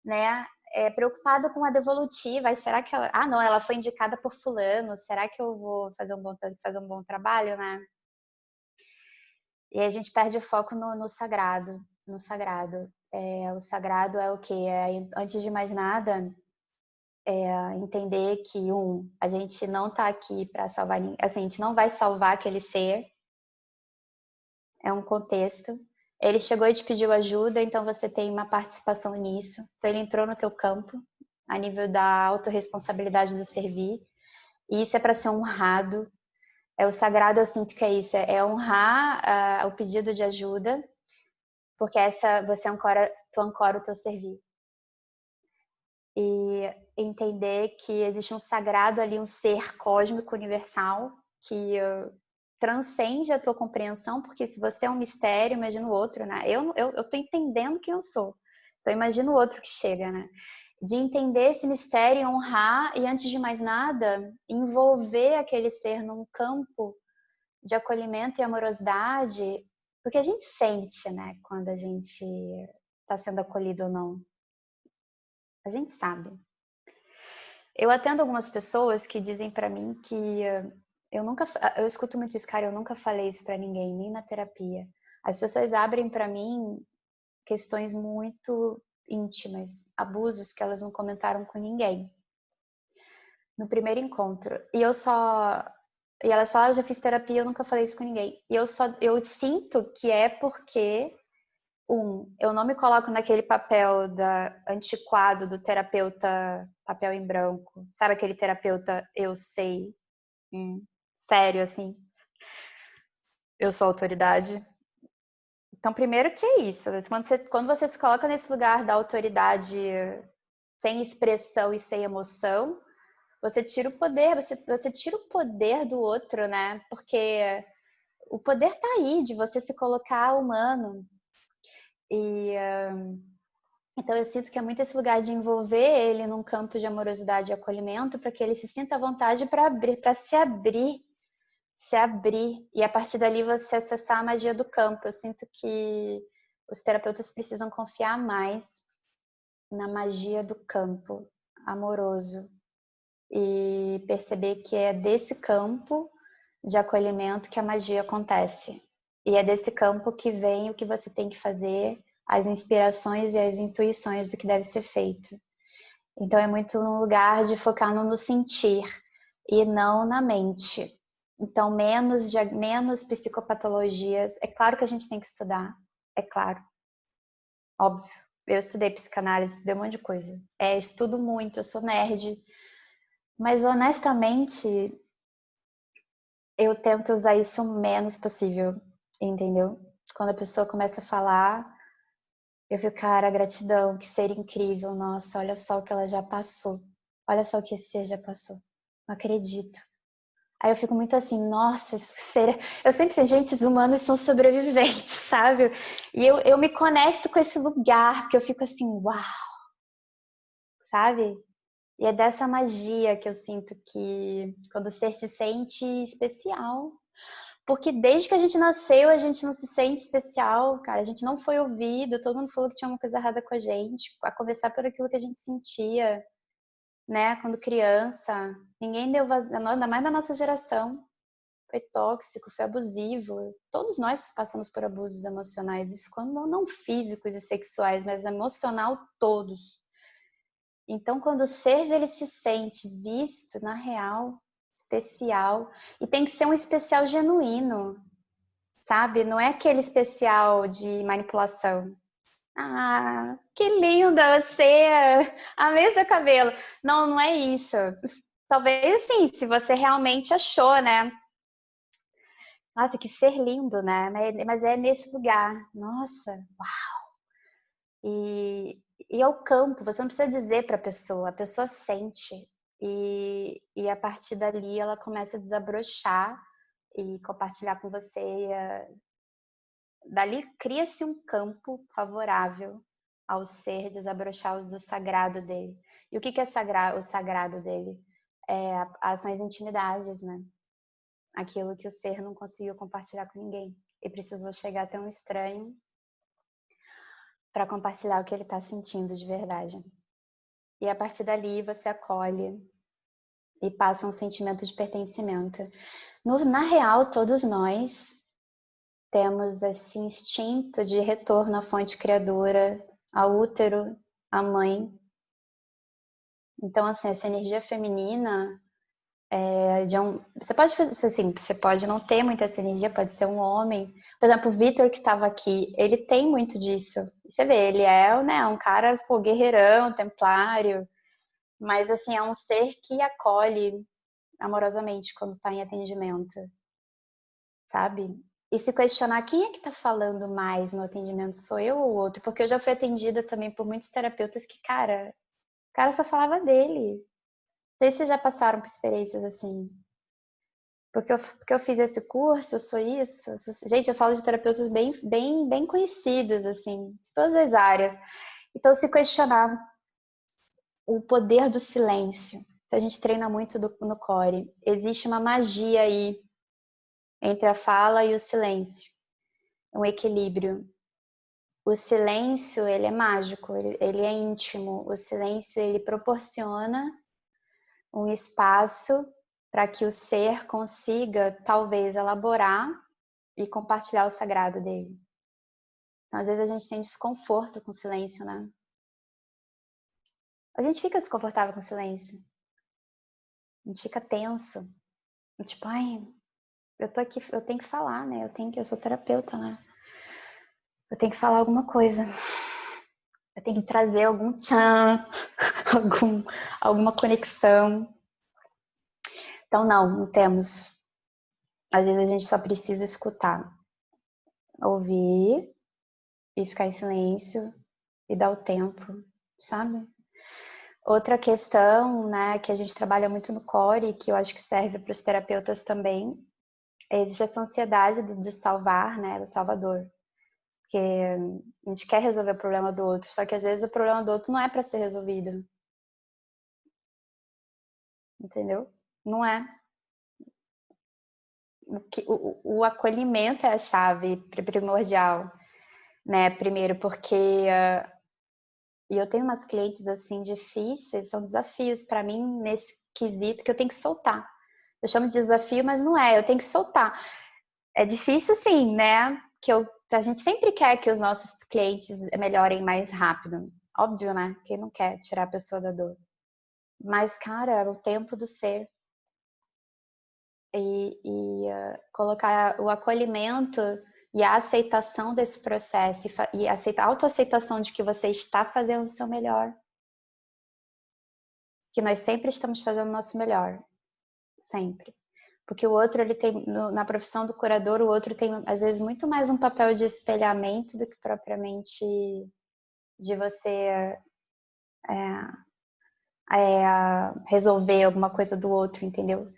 né, preocupado com a devolutiva. Aí, será que ela. Ah, não, ela foi indicada por fulano. Será que eu vou fazer um bom trabalho, né? E aí a gente perde o foco no sagrado. No sagrado. O sagrado é o quê? Antes de mais nada, entender que, a gente não está aqui para salvar ninguém. Assim, a gente não vai salvar aquele ser. É um contexto. Ele chegou e te pediu ajuda, então você tem uma participação nisso. Então ele entrou no teu campo, a nível da autorresponsabilidade do servir. E isso é para ser honrado. O sagrado, eu sinto que é isso, é honrar o pedido de ajuda, porque tu ancora o teu servir. E entender que existe um sagrado ali, um ser cósmico universal que transcende a tua compreensão, porque se você é um mistério, imagina o outro, né? Eu tô entendendo quem eu sou, então imagina o outro que chega, né? De entender esse mistério, honrar e, antes de mais nada, envolver aquele ser num campo de acolhimento e amorosidade, porque a gente sente, né, quando a gente está sendo acolhido ou não. A gente sabe. Eu atendo algumas pessoas que dizem para mim que eu escuto muito isso, cara, eu nunca falei isso para ninguém, nem na terapia. As pessoas abrem para mim questões muito íntimas, abusos que elas não comentaram com ninguém no primeiro encontro. E elas falam, eu já fiz terapia, eu nunca falei isso com ninguém. E eu sinto que é porque eu não me coloco naquele papel antiquado do terapeuta papel em branco. Sabe aquele terapeuta eu sei, sério, assim, eu sou autoridade. Então, primeiro que é isso, quando você se coloca nesse lugar da autoridade sem expressão e sem emoção, você tira o poder, você tira o poder do outro, né? Porque o poder tá aí, de você se colocar humano. E então eu sinto que é muito esse lugar de envolver ele num campo de amorosidade e acolhimento para que ele se sinta à vontade para se abrir e a partir dali você acessar a magia do campo. Eu sinto que os terapeutas precisam confiar mais na magia do campo amoroso e perceber que é desse campo de acolhimento que a magia acontece. E é desse campo que vem o que você tem que fazer, as inspirações e as intuições do que deve ser feito. Então é muito um lugar de focar no sentir e não na mente. Então menos psicopatologias. É claro que a gente tem que estudar, é claro, óbvio. Eu estudei psicanálise, estudei um monte de coisa. Estudo muito, eu sou nerd. Mas honestamente, eu tento usar isso o menos possível, entendeu? Quando a pessoa começa a falar, eu fico, cara, gratidão, que ser incrível, nossa, olha só o que ela já passou. Olha só o que esse ser já passou. Não acredito. Aí eu fico muito assim, nossa, eu sempre sei, gente, os humanos são sobreviventes, sabe? E eu me conecto com esse lugar, porque eu fico assim, uau, sabe? E é dessa magia que eu sinto que quando o ser se sente especial. Porque desde que a gente nasceu, a gente não se sente especial, cara. A gente não foi ouvido, todo mundo falou que tinha uma coisa errada com a gente, a conversar por aquilo que a gente sentia, né? Quando criança. Ninguém deu vazão, ainda mais da nossa geração. Foi tóxico, foi abusivo. Todos nós passamos por abusos emocionais, isso quando não físicos e sexuais, mas emocional todos. Então, quando o ser ele se sente visto na real, especial, e tem que ser um especial genuíno, sabe? Não é aquele especial de manipulação. Ah, que linda você! Amei seu cabelo. Não, não é isso. Talvez sim, se você realmente achou, né? Nossa, que ser lindo, né? Mas é nesse lugar. Nossa, e é o campo, você não precisa dizer para a pessoa sente. E a partir dali ela começa a desabrochar e compartilhar com você. Dali cria-se um campo favorável ao ser desabrochar do sagrado dele. E o que é o sagrado dele? São as intimidades, né? Aquilo que o ser não conseguiu compartilhar com ninguém. E precisou chegar até um estranho para compartilhar o que ele está sentindo de verdade. E a partir dali você acolhe e passa um sentimento de pertencimento. Na real, todos nós temos esse instinto de retorno à fonte criadora, ao útero, à mãe. Então, assim, essa energia feminina você pode fazer assim, você pode não ter muita essa energia, pode ser um homem. Por exemplo, o Vitor que estava aqui, ele tem muito disso. Você vê, ele é, né, um cara, pô, guerreirão, templário, mas assim, é um ser que acolhe amorosamente quando está em atendimento, sabe? E se questionar quem é que está falando mais no atendimento, sou eu ou o outro? Porque eu já fui atendida também por muitos terapeutas que, cara, o cara só falava dele. Não sei se vocês já passaram por experiências assim. Porque eu fiz esse curso, eu sou isso. Gente, eu falo de terapeutas bem conhecidos, assim, de todas as áreas. Então, se questionar o poder do silêncio. Se a gente treina muito no core, existe uma magia aí entre a fala e o silêncio, um equilíbrio. O silêncio, ele é mágico, ele é íntimo. O silêncio, ele proporciona um espaço para que o ser consiga, talvez, elaborar e compartilhar o sagrado dele. Então, às vezes a gente tem desconforto com o silêncio, né? A gente fica desconfortável com o silêncio. A gente fica tenso. Tipo, ai, eu tô aqui, eu tenho que falar, né? Eu sou terapeuta, né? Eu tenho que falar alguma coisa. Eu tenho que trazer algum tchan, alguma conexão. Então, não temos. Às vezes a gente só precisa escutar, ouvir e ficar em silêncio e dar o tempo, sabe? Outra questão, né, que a gente trabalha muito no core, que eu acho que serve para os terapeutas também, existe essa ansiedade de salvar, né, do salvador. Porque a gente quer resolver o problema do outro, só que às vezes o problema do outro não é para ser resolvido. Entendeu? Não é. O acolhimento é a chave primordial, né? Primeiro, porque e eu tenho umas clientes assim difíceis, são desafios para mim nesse quesito que eu tenho que soltar. Eu chamo de desafio, mas não é, eu tenho que soltar. É difícil sim, né? A gente sempre quer que os nossos clientes melhorem mais rápido. Óbvio, né? Quem não quer tirar a pessoa da dor. Mas, cara, é o tempo do ser. Colocar o acolhimento e a aceitação desse processo e a autoaceitação de que você está fazendo o seu melhor. Que nós sempre estamos fazendo o nosso melhor. Sempre. Porque o outro, ele tem, na profissão do curador, o outro tem, às vezes, muito mais um papel de espelhamento do que propriamente de você resolver alguma coisa do outro, entendeu?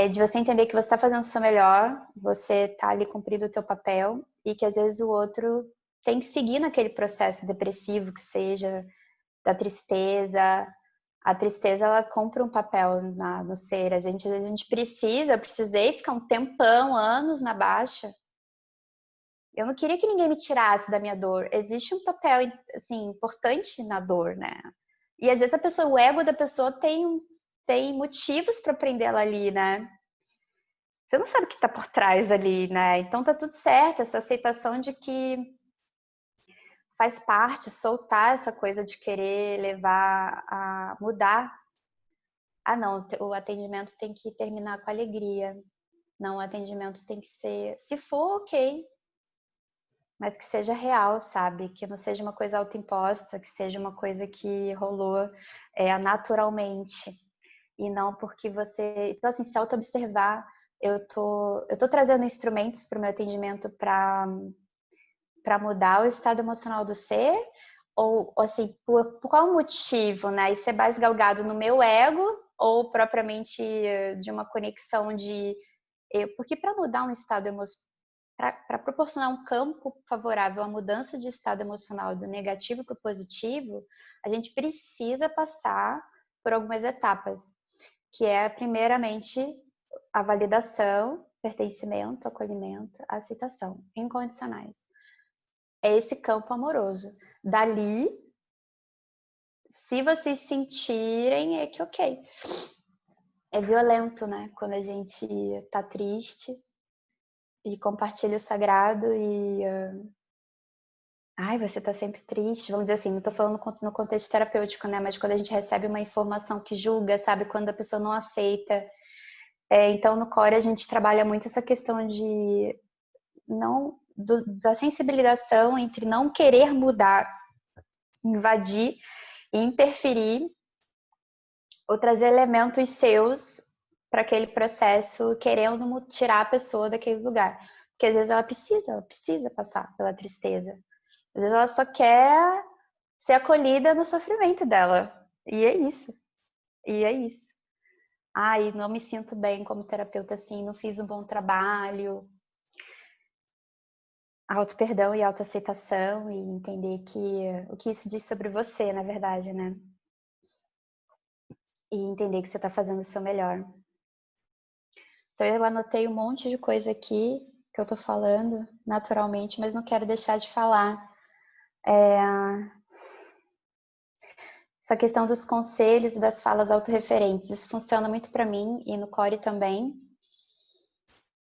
de você entender que você está fazendo o seu melhor, você está ali cumprindo o teu papel e que às vezes o outro tem que seguir naquele processo depressivo que seja, da tristeza. A tristeza, ela cumpre um papel no ser. Às vezes a gente precisa, eu precisei ficar um tempão, anos na baixa. Eu não queria que ninguém me tirasse da minha dor. Existe um papel, assim, importante na dor, né? E às vezes a pessoa, o ego da pessoa tem motivos para prender ela ali, né? Você não sabe o que está por trás ali, né? Então tá tudo certo, essa aceitação de que faz parte, soltar essa coisa de querer levar a mudar. Ah, não, o atendimento tem que terminar com alegria. Não, o atendimento tem que ser, se for, ok, mas que seja real, sabe? Que não seja uma coisa autoimposta, que seja uma coisa que rolou naturalmente. E não porque você. Então, assim, se auto-observar, eu tô trazendo instrumentos para o meu atendimento para mudar o estado emocional do ser, ou assim, por qual motivo, né? Isso é mais galgado no meu ego ou propriamente de uma conexão de. Porque para mudar um estado emocional, para proporcionar um campo favorável à mudança de estado emocional do negativo para o positivo, a gente precisa passar por algumas etapas, que é, primeiramente, a validação, pertencimento, acolhimento, aceitação, incondicionais. É esse campo amoroso. Dali, se vocês sentirem, é que ok. É violento, né? Quando a gente tá triste e compartilha o sagrado e ai, você tá sempre triste, vamos dizer assim, não tô falando no contexto terapêutico, né? Mas quando a gente recebe uma informação que julga, sabe? Quando a pessoa não aceita. Então, no Core, a gente trabalha muito essa questão de não da sensibilização entre não querer mudar, invadir e interferir ou trazer elementos seus para aquele processo, querendo tirar a pessoa daquele lugar. Porque às vezes ela precisa passar pela tristeza. Às vezes ela só quer ser acolhida no sofrimento dela. E é isso. E é isso. Ai, não me sinto bem como terapeuta assim, não fiz um bom trabalho. Auto-perdão e autoaceitação e entender que o que isso diz sobre você, na verdade, né? E entender que você tá fazendo o seu melhor. Então eu anotei um monte de coisa aqui que eu tô falando naturalmente, mas não quero deixar de falar. Essa questão dos conselhos e das falas autorreferentes, isso funciona muito para mim e no Core também.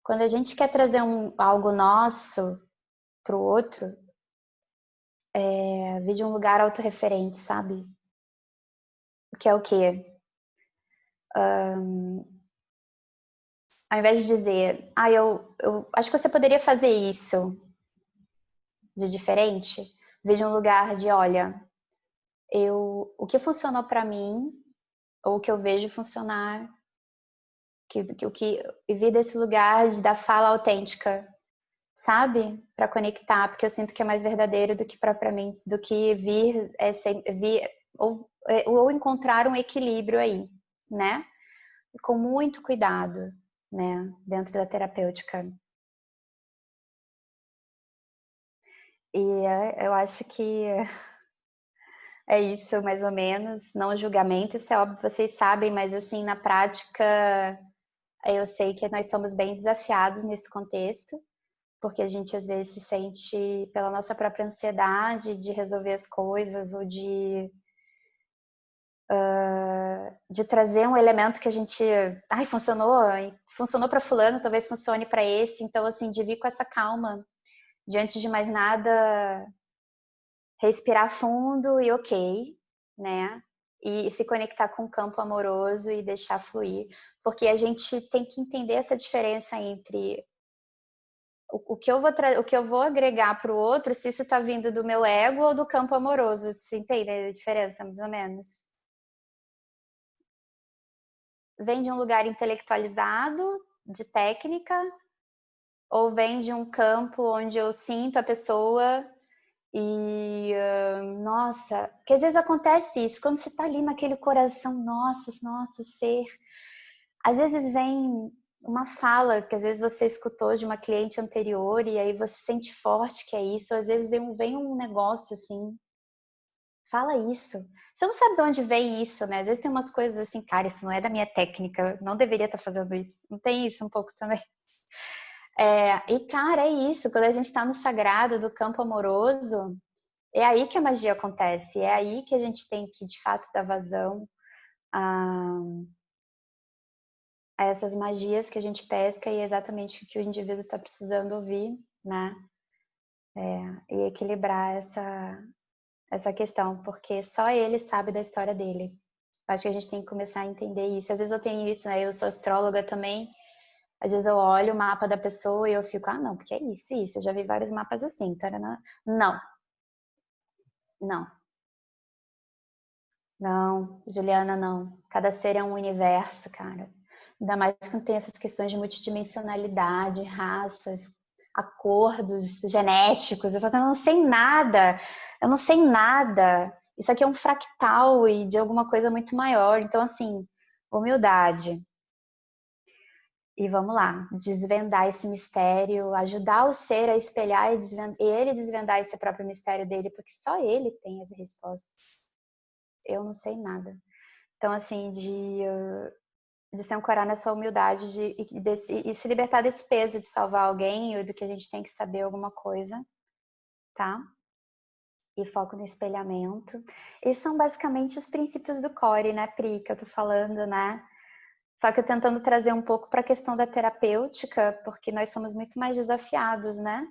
Quando a gente quer trazer algo nosso pro outro, vir de um lugar autorreferente, sabe? Que é o quê? Ao invés de dizer, eu acho que você poderia fazer isso de diferente, vir de um lugar de, olha, o que funcionou para mim, ou o que eu vejo funcionar, e vir desse lugar da fala autêntica, sabe? Para conectar, porque eu sinto que é mais verdadeiro do que propriamente, do que vir ou encontrar um equilíbrio aí, né? Com muito cuidado, né? Dentro da terapêutica. E eu acho que é isso, mais ou menos. Não julgamento, isso é óbvio, vocês sabem, mas assim, na prática, eu sei que nós somos bem desafiados nesse contexto, porque a gente às vezes se sente pela nossa própria ansiedade de resolver as coisas ou de trazer um elemento que a gente, ai, funcionou para fulano, talvez funcione para esse. Então, assim, de vir com essa calma, diante de mais nada, respirar fundo e ok, né? E se conectar com o campo amoroso e deixar fluir. Porque a gente tem que entender essa diferença entre o que eu vou agregar para o outro, se isso está vindo do meu ego ou do campo amoroso. Você entende a diferença, mais ou menos? Vem de um lugar intelectualizado, de técnica, ou vem de um campo onde eu sinto a pessoa e, nossa, porque às vezes acontece isso, quando você tá ali naquele coração, nossa, ser, Às vezes vem uma fala que às vezes você escutou de uma cliente anterior e aí você sente forte que é isso. Às vezes vem um negócio assim, fala isso. Você não sabe de onde vem isso, né? Às vezes tem umas coisas assim, cara, isso não é da minha técnica, não deveria estar fazendo isso. Não tem isso um pouco também? E, cara, é isso. Quando a gente está no sagrado do campo amoroso, é aí que a magia acontece. É aí que a gente tem que, de fato, dar vazão a essas magias que a gente pesca e é exatamente o que o indivíduo está precisando ouvir, né? E equilibrar essa questão, porque só ele sabe da história dele. Acho que a gente tem que começar a entender isso. Às vezes eu tenho isso, né? Eu sou astróloga também. Às vezes eu olho o mapa da pessoa e eu fico, não, porque é isso, isso. Eu já vi vários mapas assim. Taranã. Não, não, não, Juliana, não. Cada ser é um universo, cara. Ainda mais quando tem essas questões de multidimensionalidade, raças, acordos genéticos. Eu falo, eu não sei nada, eu não sei nada. Isso aqui é um fractal e de alguma coisa muito maior. Então, assim, humildade. E vamos lá, desvendar esse mistério, ajudar o ser a espelhar e ele desvendar esse próprio mistério dele, porque só ele tem as respostas. Eu não sei nada. Então, assim, de se ancorar nessa humildade e se libertar desse peso de salvar alguém ou do que a gente tem que saber alguma coisa, tá? E foco no espelhamento. Esses são basicamente os princípios do Core, né, Pri, que eu tô falando, né? Só que eu tentando trazer um pouco para a questão da terapêutica, porque nós somos muito mais desafiados, né?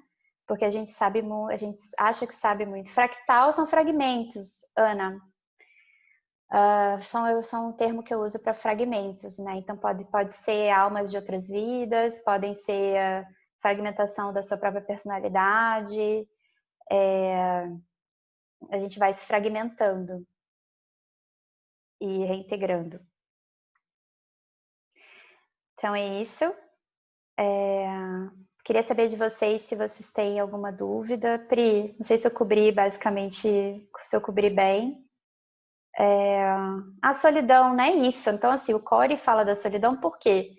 Porque a gente sabe, a gente acha que sabe muito. Fractal são fragmentos, Ana. São um termo que eu uso para fragmentos, né? Então pode ser almas de outras vidas, podem ser fragmentação da sua própria personalidade. A gente vai se fragmentando e reintegrando. Então é isso. Queria saber de vocês se vocês têm alguma dúvida. Pri, não sei se eu cobri basicamente, se eu cobri bem. A solidão, né? Isso. Então, assim, o Core fala da solidão por quê?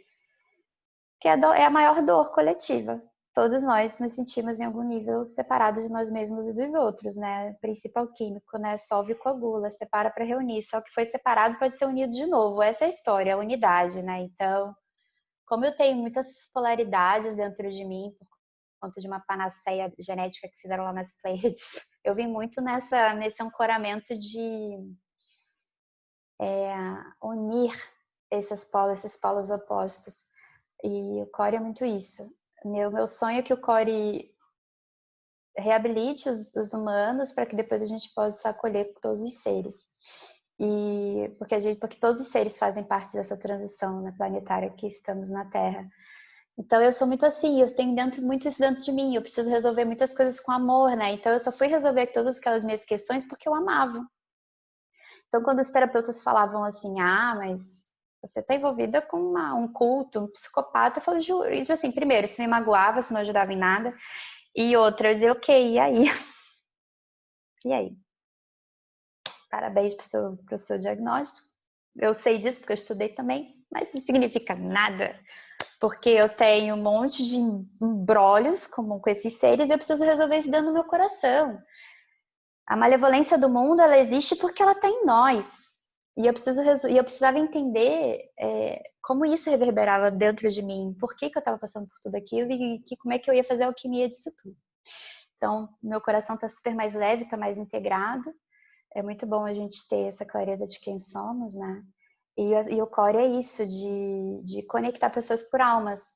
Porque é a maior dor coletiva. Todos nós nos sentimos em algum nível separados de nós mesmos e dos outros, né? Princípio alquímico, né? Solve e coagula, separa para reunir. Só que foi separado pode ser unido de novo. Essa é a história, a unidade, né? Então, como eu tenho muitas polaridades dentro de mim, por conta de uma panaceia genética que fizeram lá nas Pleiades, eu vim muito nesse ancoramento de unir esses polos opostos. E o Core é muito isso. Meu sonho é que o Core reabilite os humanos para que depois a gente possa acolher todos os seres. Porque todos os seres fazem parte dessa transição, né, planetária que estamos na Terra. Então eu sou muito assim, eu tenho muito isso dentro de mim, eu preciso resolver muitas coisas com amor, né? Então eu só fui resolver todas aquelas minhas questões porque eu amava. Então quando os terapeutas falavam assim, mas você está envolvida com um culto, um psicopata, eu falo, juro. E tipo assim, primeiro, isso me magoava, isso não ajudava em nada. E outra, eu dizia, ok, e aí? E aí? Parabéns pro seu diagnóstico. Eu sei disso porque eu estudei também, mas não significa nada. Porque eu tenho um monte de embrólios com esses seres e eu preciso resolver isso dentro do meu coração. A malevolência do mundo, ela existe porque ela está em nós. E eu precisava entender como isso reverberava dentro de mim, por que eu estava passando por tudo aquilo e como é que eu ia fazer a alquimia disso tudo. Então, meu coração está super mais leve, está mais integrado. É muito bom a gente ter essa clareza de quem somos, né? E o core é isso, de conectar pessoas por almas.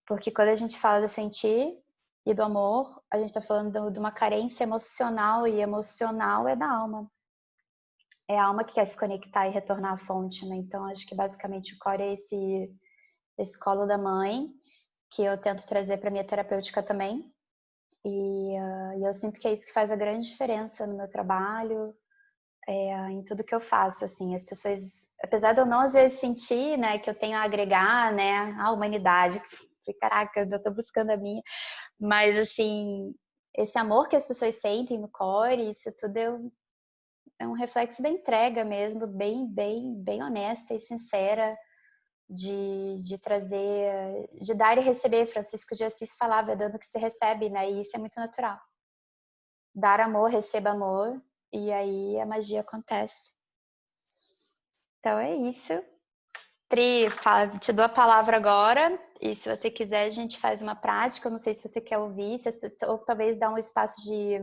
Porque quando a gente fala do sentir e do amor, a gente está falando de uma carência emocional, e emocional é da alma. É a alma que quer se conectar e retornar à fonte, né? Então, acho que basicamente o core é esse colo da mãe, que eu tento trazer para minha terapêutica também. E eu sinto que é isso que faz a grande diferença no meu trabalho, em tudo que eu faço, assim, as pessoas, apesar de eu não às vezes sentir, né, que eu tenho a agregar, né, a humanidade, caraca, eu tô buscando a minha, mas assim, esse amor que as pessoas sentem no core, isso tudo é um reflexo da entrega mesmo, bem honesta e sincera de trazer, de dar e receber. Francisco de Assis falava, é dando que se recebe, né? E isso é muito natural. Dar amor, receba amor, e aí a magia acontece. Então é isso. Pri, te dou a palavra agora, e se você quiser a gente faz uma prática. Eu não sei se você quer ouvir, se as pessoas, ou talvez dar um espaço de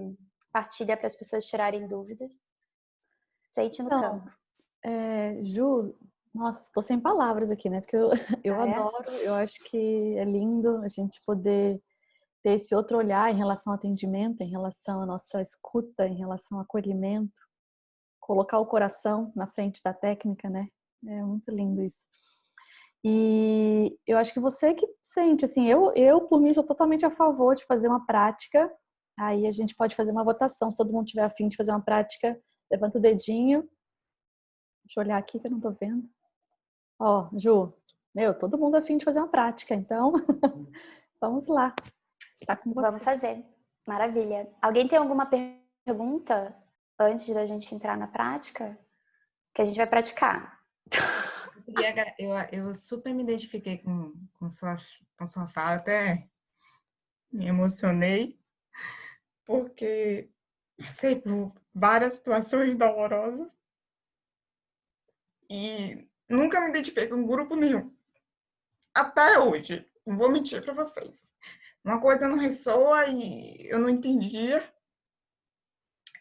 partilha para as pessoas tirarem dúvidas. Sente no Então, campo. Ju, nossa, estou sem palavras aqui, né? Porque eu Ah, é? adoro, eu acho que é lindo a gente poder ter esse outro olhar em relação ao atendimento, em relação à nossa escuta, em relação ao acolhimento, colocar o coração na frente da técnica, né? É muito lindo isso. E eu acho que você que sente, assim, eu por mim sou totalmente a favor de fazer uma prática. Aí a gente pode fazer uma votação, se todo mundo tiver a fim de fazer uma prática, levanta o dedinho. Deixa eu olhar aqui que eu não tô vendo. Ó, Ju, todo mundo a fim de fazer uma prática, então vamos lá. Tá com Vamos você. fazer. Maravilha. Alguém tem alguma pergunta antes da gente entrar na prática? Que a gente vai praticar. Eu super me identifiquei com sua fala, até me emocionei, porque passei por várias situações dolorosas e nunca me identifiquei com grupo nenhum. Até hoje, não vou mentir para vocês. Uma coisa não ressoa e eu não entendia.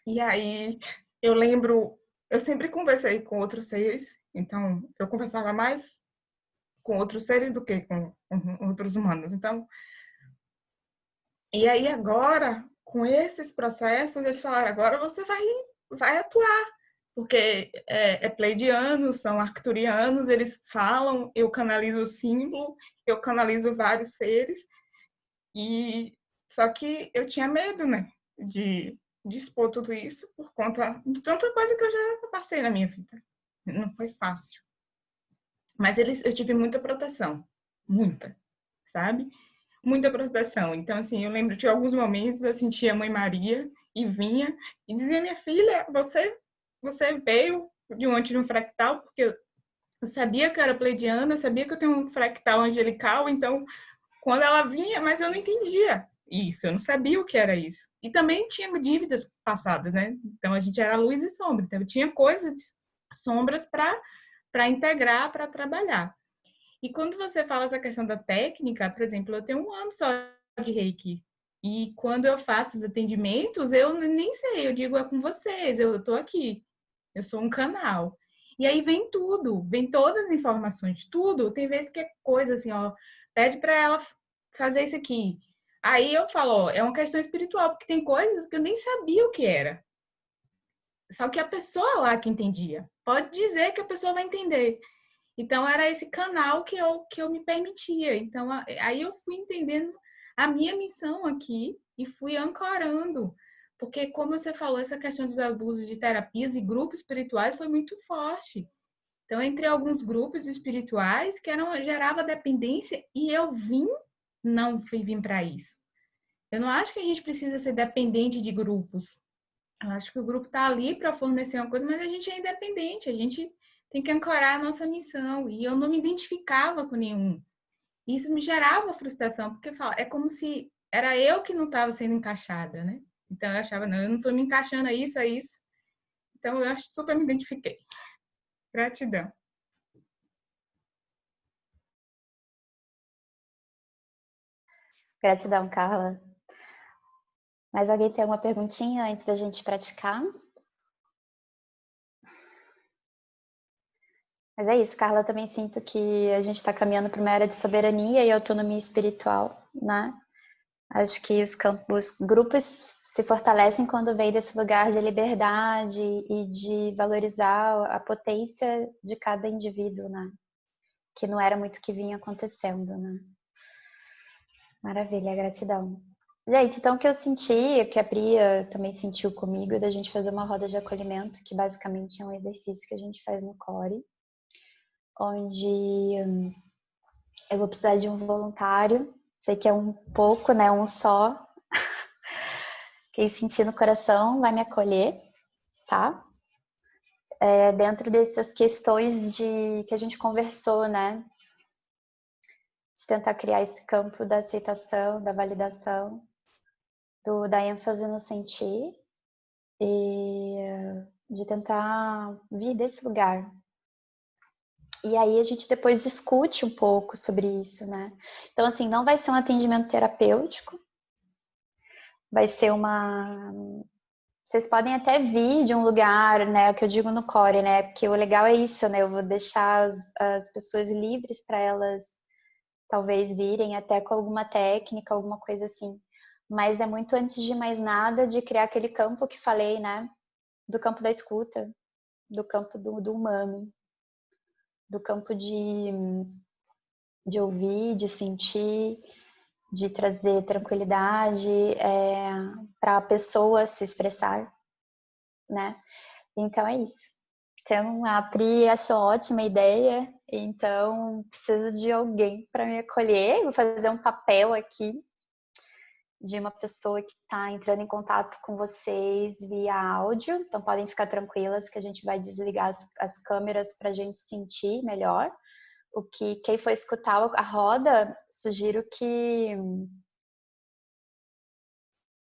E aí eu lembro, eu sempre conversei com outros seres, então eu conversava mais com outros seres do que com outros humanos. Então, e aí agora, com esses processos, eles falaram, agora você vai atuar, porque é pleidiano, são arcturianos, eles falam, eu canalizo o símbolo, eu canalizo vários seres, e só que eu tinha medo, né, de expor tudo isso por conta de tanta coisa que eu já passei na minha vida. Não foi fácil. Mas eu tive muita proteção, muita, sabe? Muita proteção. Então, assim, eu lembro de alguns momentos eu sentia a Mãe Maria e vinha e dizia, minha filha, você veio diante de um fractal, porque eu sabia que eu era pleidiana, eu sabia que eu tenho um fractal angelical, então, quando ela vinha, mas eu não entendia isso, eu não sabia o que era isso. E também tinha dívidas passadas, né? Então, a gente era luz e sombra, então eu tinha coisas, sombras para integrar, para trabalhar. E quando você fala essa questão da técnica, por exemplo, eu tenho 1 ano só de Reiki. E quando eu faço os atendimentos, eu nem sei, eu digo, é com vocês, eu estou aqui. Eu sou um canal. E aí vem tudo, vem todas as informações, tudo. Tem vezes que é coisa assim, ó, pede para ela fazer isso aqui. Aí eu falo, ó, é uma questão espiritual, porque tem coisas que eu nem sabia o que era. Só que a pessoa lá que entendia. Pode dizer que a pessoa vai entender. Então, era esse canal que eu me permitia. Então, aí eu fui entendendo a minha missão aqui e fui ancorando. Porque, como você falou, essa questão dos abusos de terapias e grupos espirituais foi muito forte. Então, entre alguns grupos espirituais que gerava dependência e eu não fui vir para isso. Eu não acho que a gente precisa ser dependente de grupos. Eu acho que o grupo está ali para fornecer uma coisa, mas a gente é independente, a gente tem que ancorar a nossa missão. E eu não me identificava com nenhum. Isso me gerava frustração, porque é como se era eu que não estava sendo encaixada, né? Então eu achava, não, eu não estou me encaixando a isso, a isso. Então eu acho super me identifiquei. Gratidão. Gratidão, Carla. Mais alguém tem alguma perguntinha antes da gente praticar? Mas é isso, Carla. Eu também sinto que a gente está caminhando para uma era de soberania e autonomia espiritual, né? Acho que os grupos se fortalecem quando vem desse lugar de liberdade e de valorizar a potência de cada indivíduo, né? Que não era muito o que vinha acontecendo, né? Maravilha, gratidão. Gente, então o que eu senti, que a Priya também sentiu comigo, é da gente fazer uma roda de acolhimento, que basicamente é um exercício que a gente faz no Core, onde eu vou precisar de um voluntário. Sei que é um pouco, né? Um só. Quem sentir no coração vai me acolher, tá? Dentro dessas questões que a gente conversou, né? de tentar criar esse campo da aceitação, da validação, da ênfase no sentir e de tentar vir desse lugar. E aí a gente depois discute um pouco sobre isso, né? Então, assim, não vai ser um atendimento terapêutico, vai ser Vocês podem até vir de um lugar, né, que eu digo no core, né, porque o legal é isso, né, eu vou deixar as pessoas livres para elas talvez virem até com alguma técnica, alguma coisa assim. Mas é muito antes de mais nada de criar aquele campo que falei, né, do campo da escuta, do campo do humano, do campo de ouvir, de sentir, de trazer tranquilidade para a pessoa se expressar, né? Então é isso. Então a Pri achou ótima ideia, então preciso de alguém para me acolher. Vou fazer um papel aqui de uma pessoa que está entrando em contato com vocês via áudio, então podem ficar tranquilas que a gente vai desligar as câmeras para a gente sentir melhor. Quem for escutar a roda, sugiro que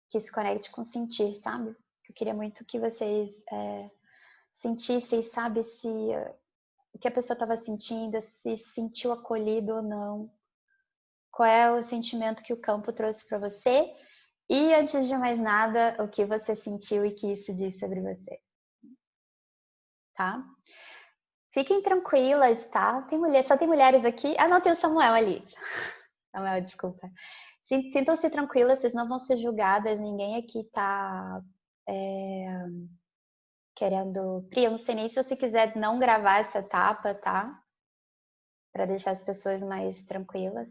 se conecte com sentir, sabe? Eu queria muito que vocês sentissem, sabe, se o que a pessoa estava sentindo, se sentiu acolhido ou não. Qual é o sentimento que o campo trouxe para você? E, antes de mais nada, o que você sentiu e que isso diz sobre você. Tá? Fiquem tranquilas, tá? Só tem mulheres aqui. Ah, não, tem o Samuel ali. Samuel, desculpa. Sintam-se tranquilas, vocês não vão ser julgadas. Ninguém aqui tá querendo... Pri, eu não sei nem se você quiser não gravar essa etapa, tá? Para deixar as pessoas mais tranquilas.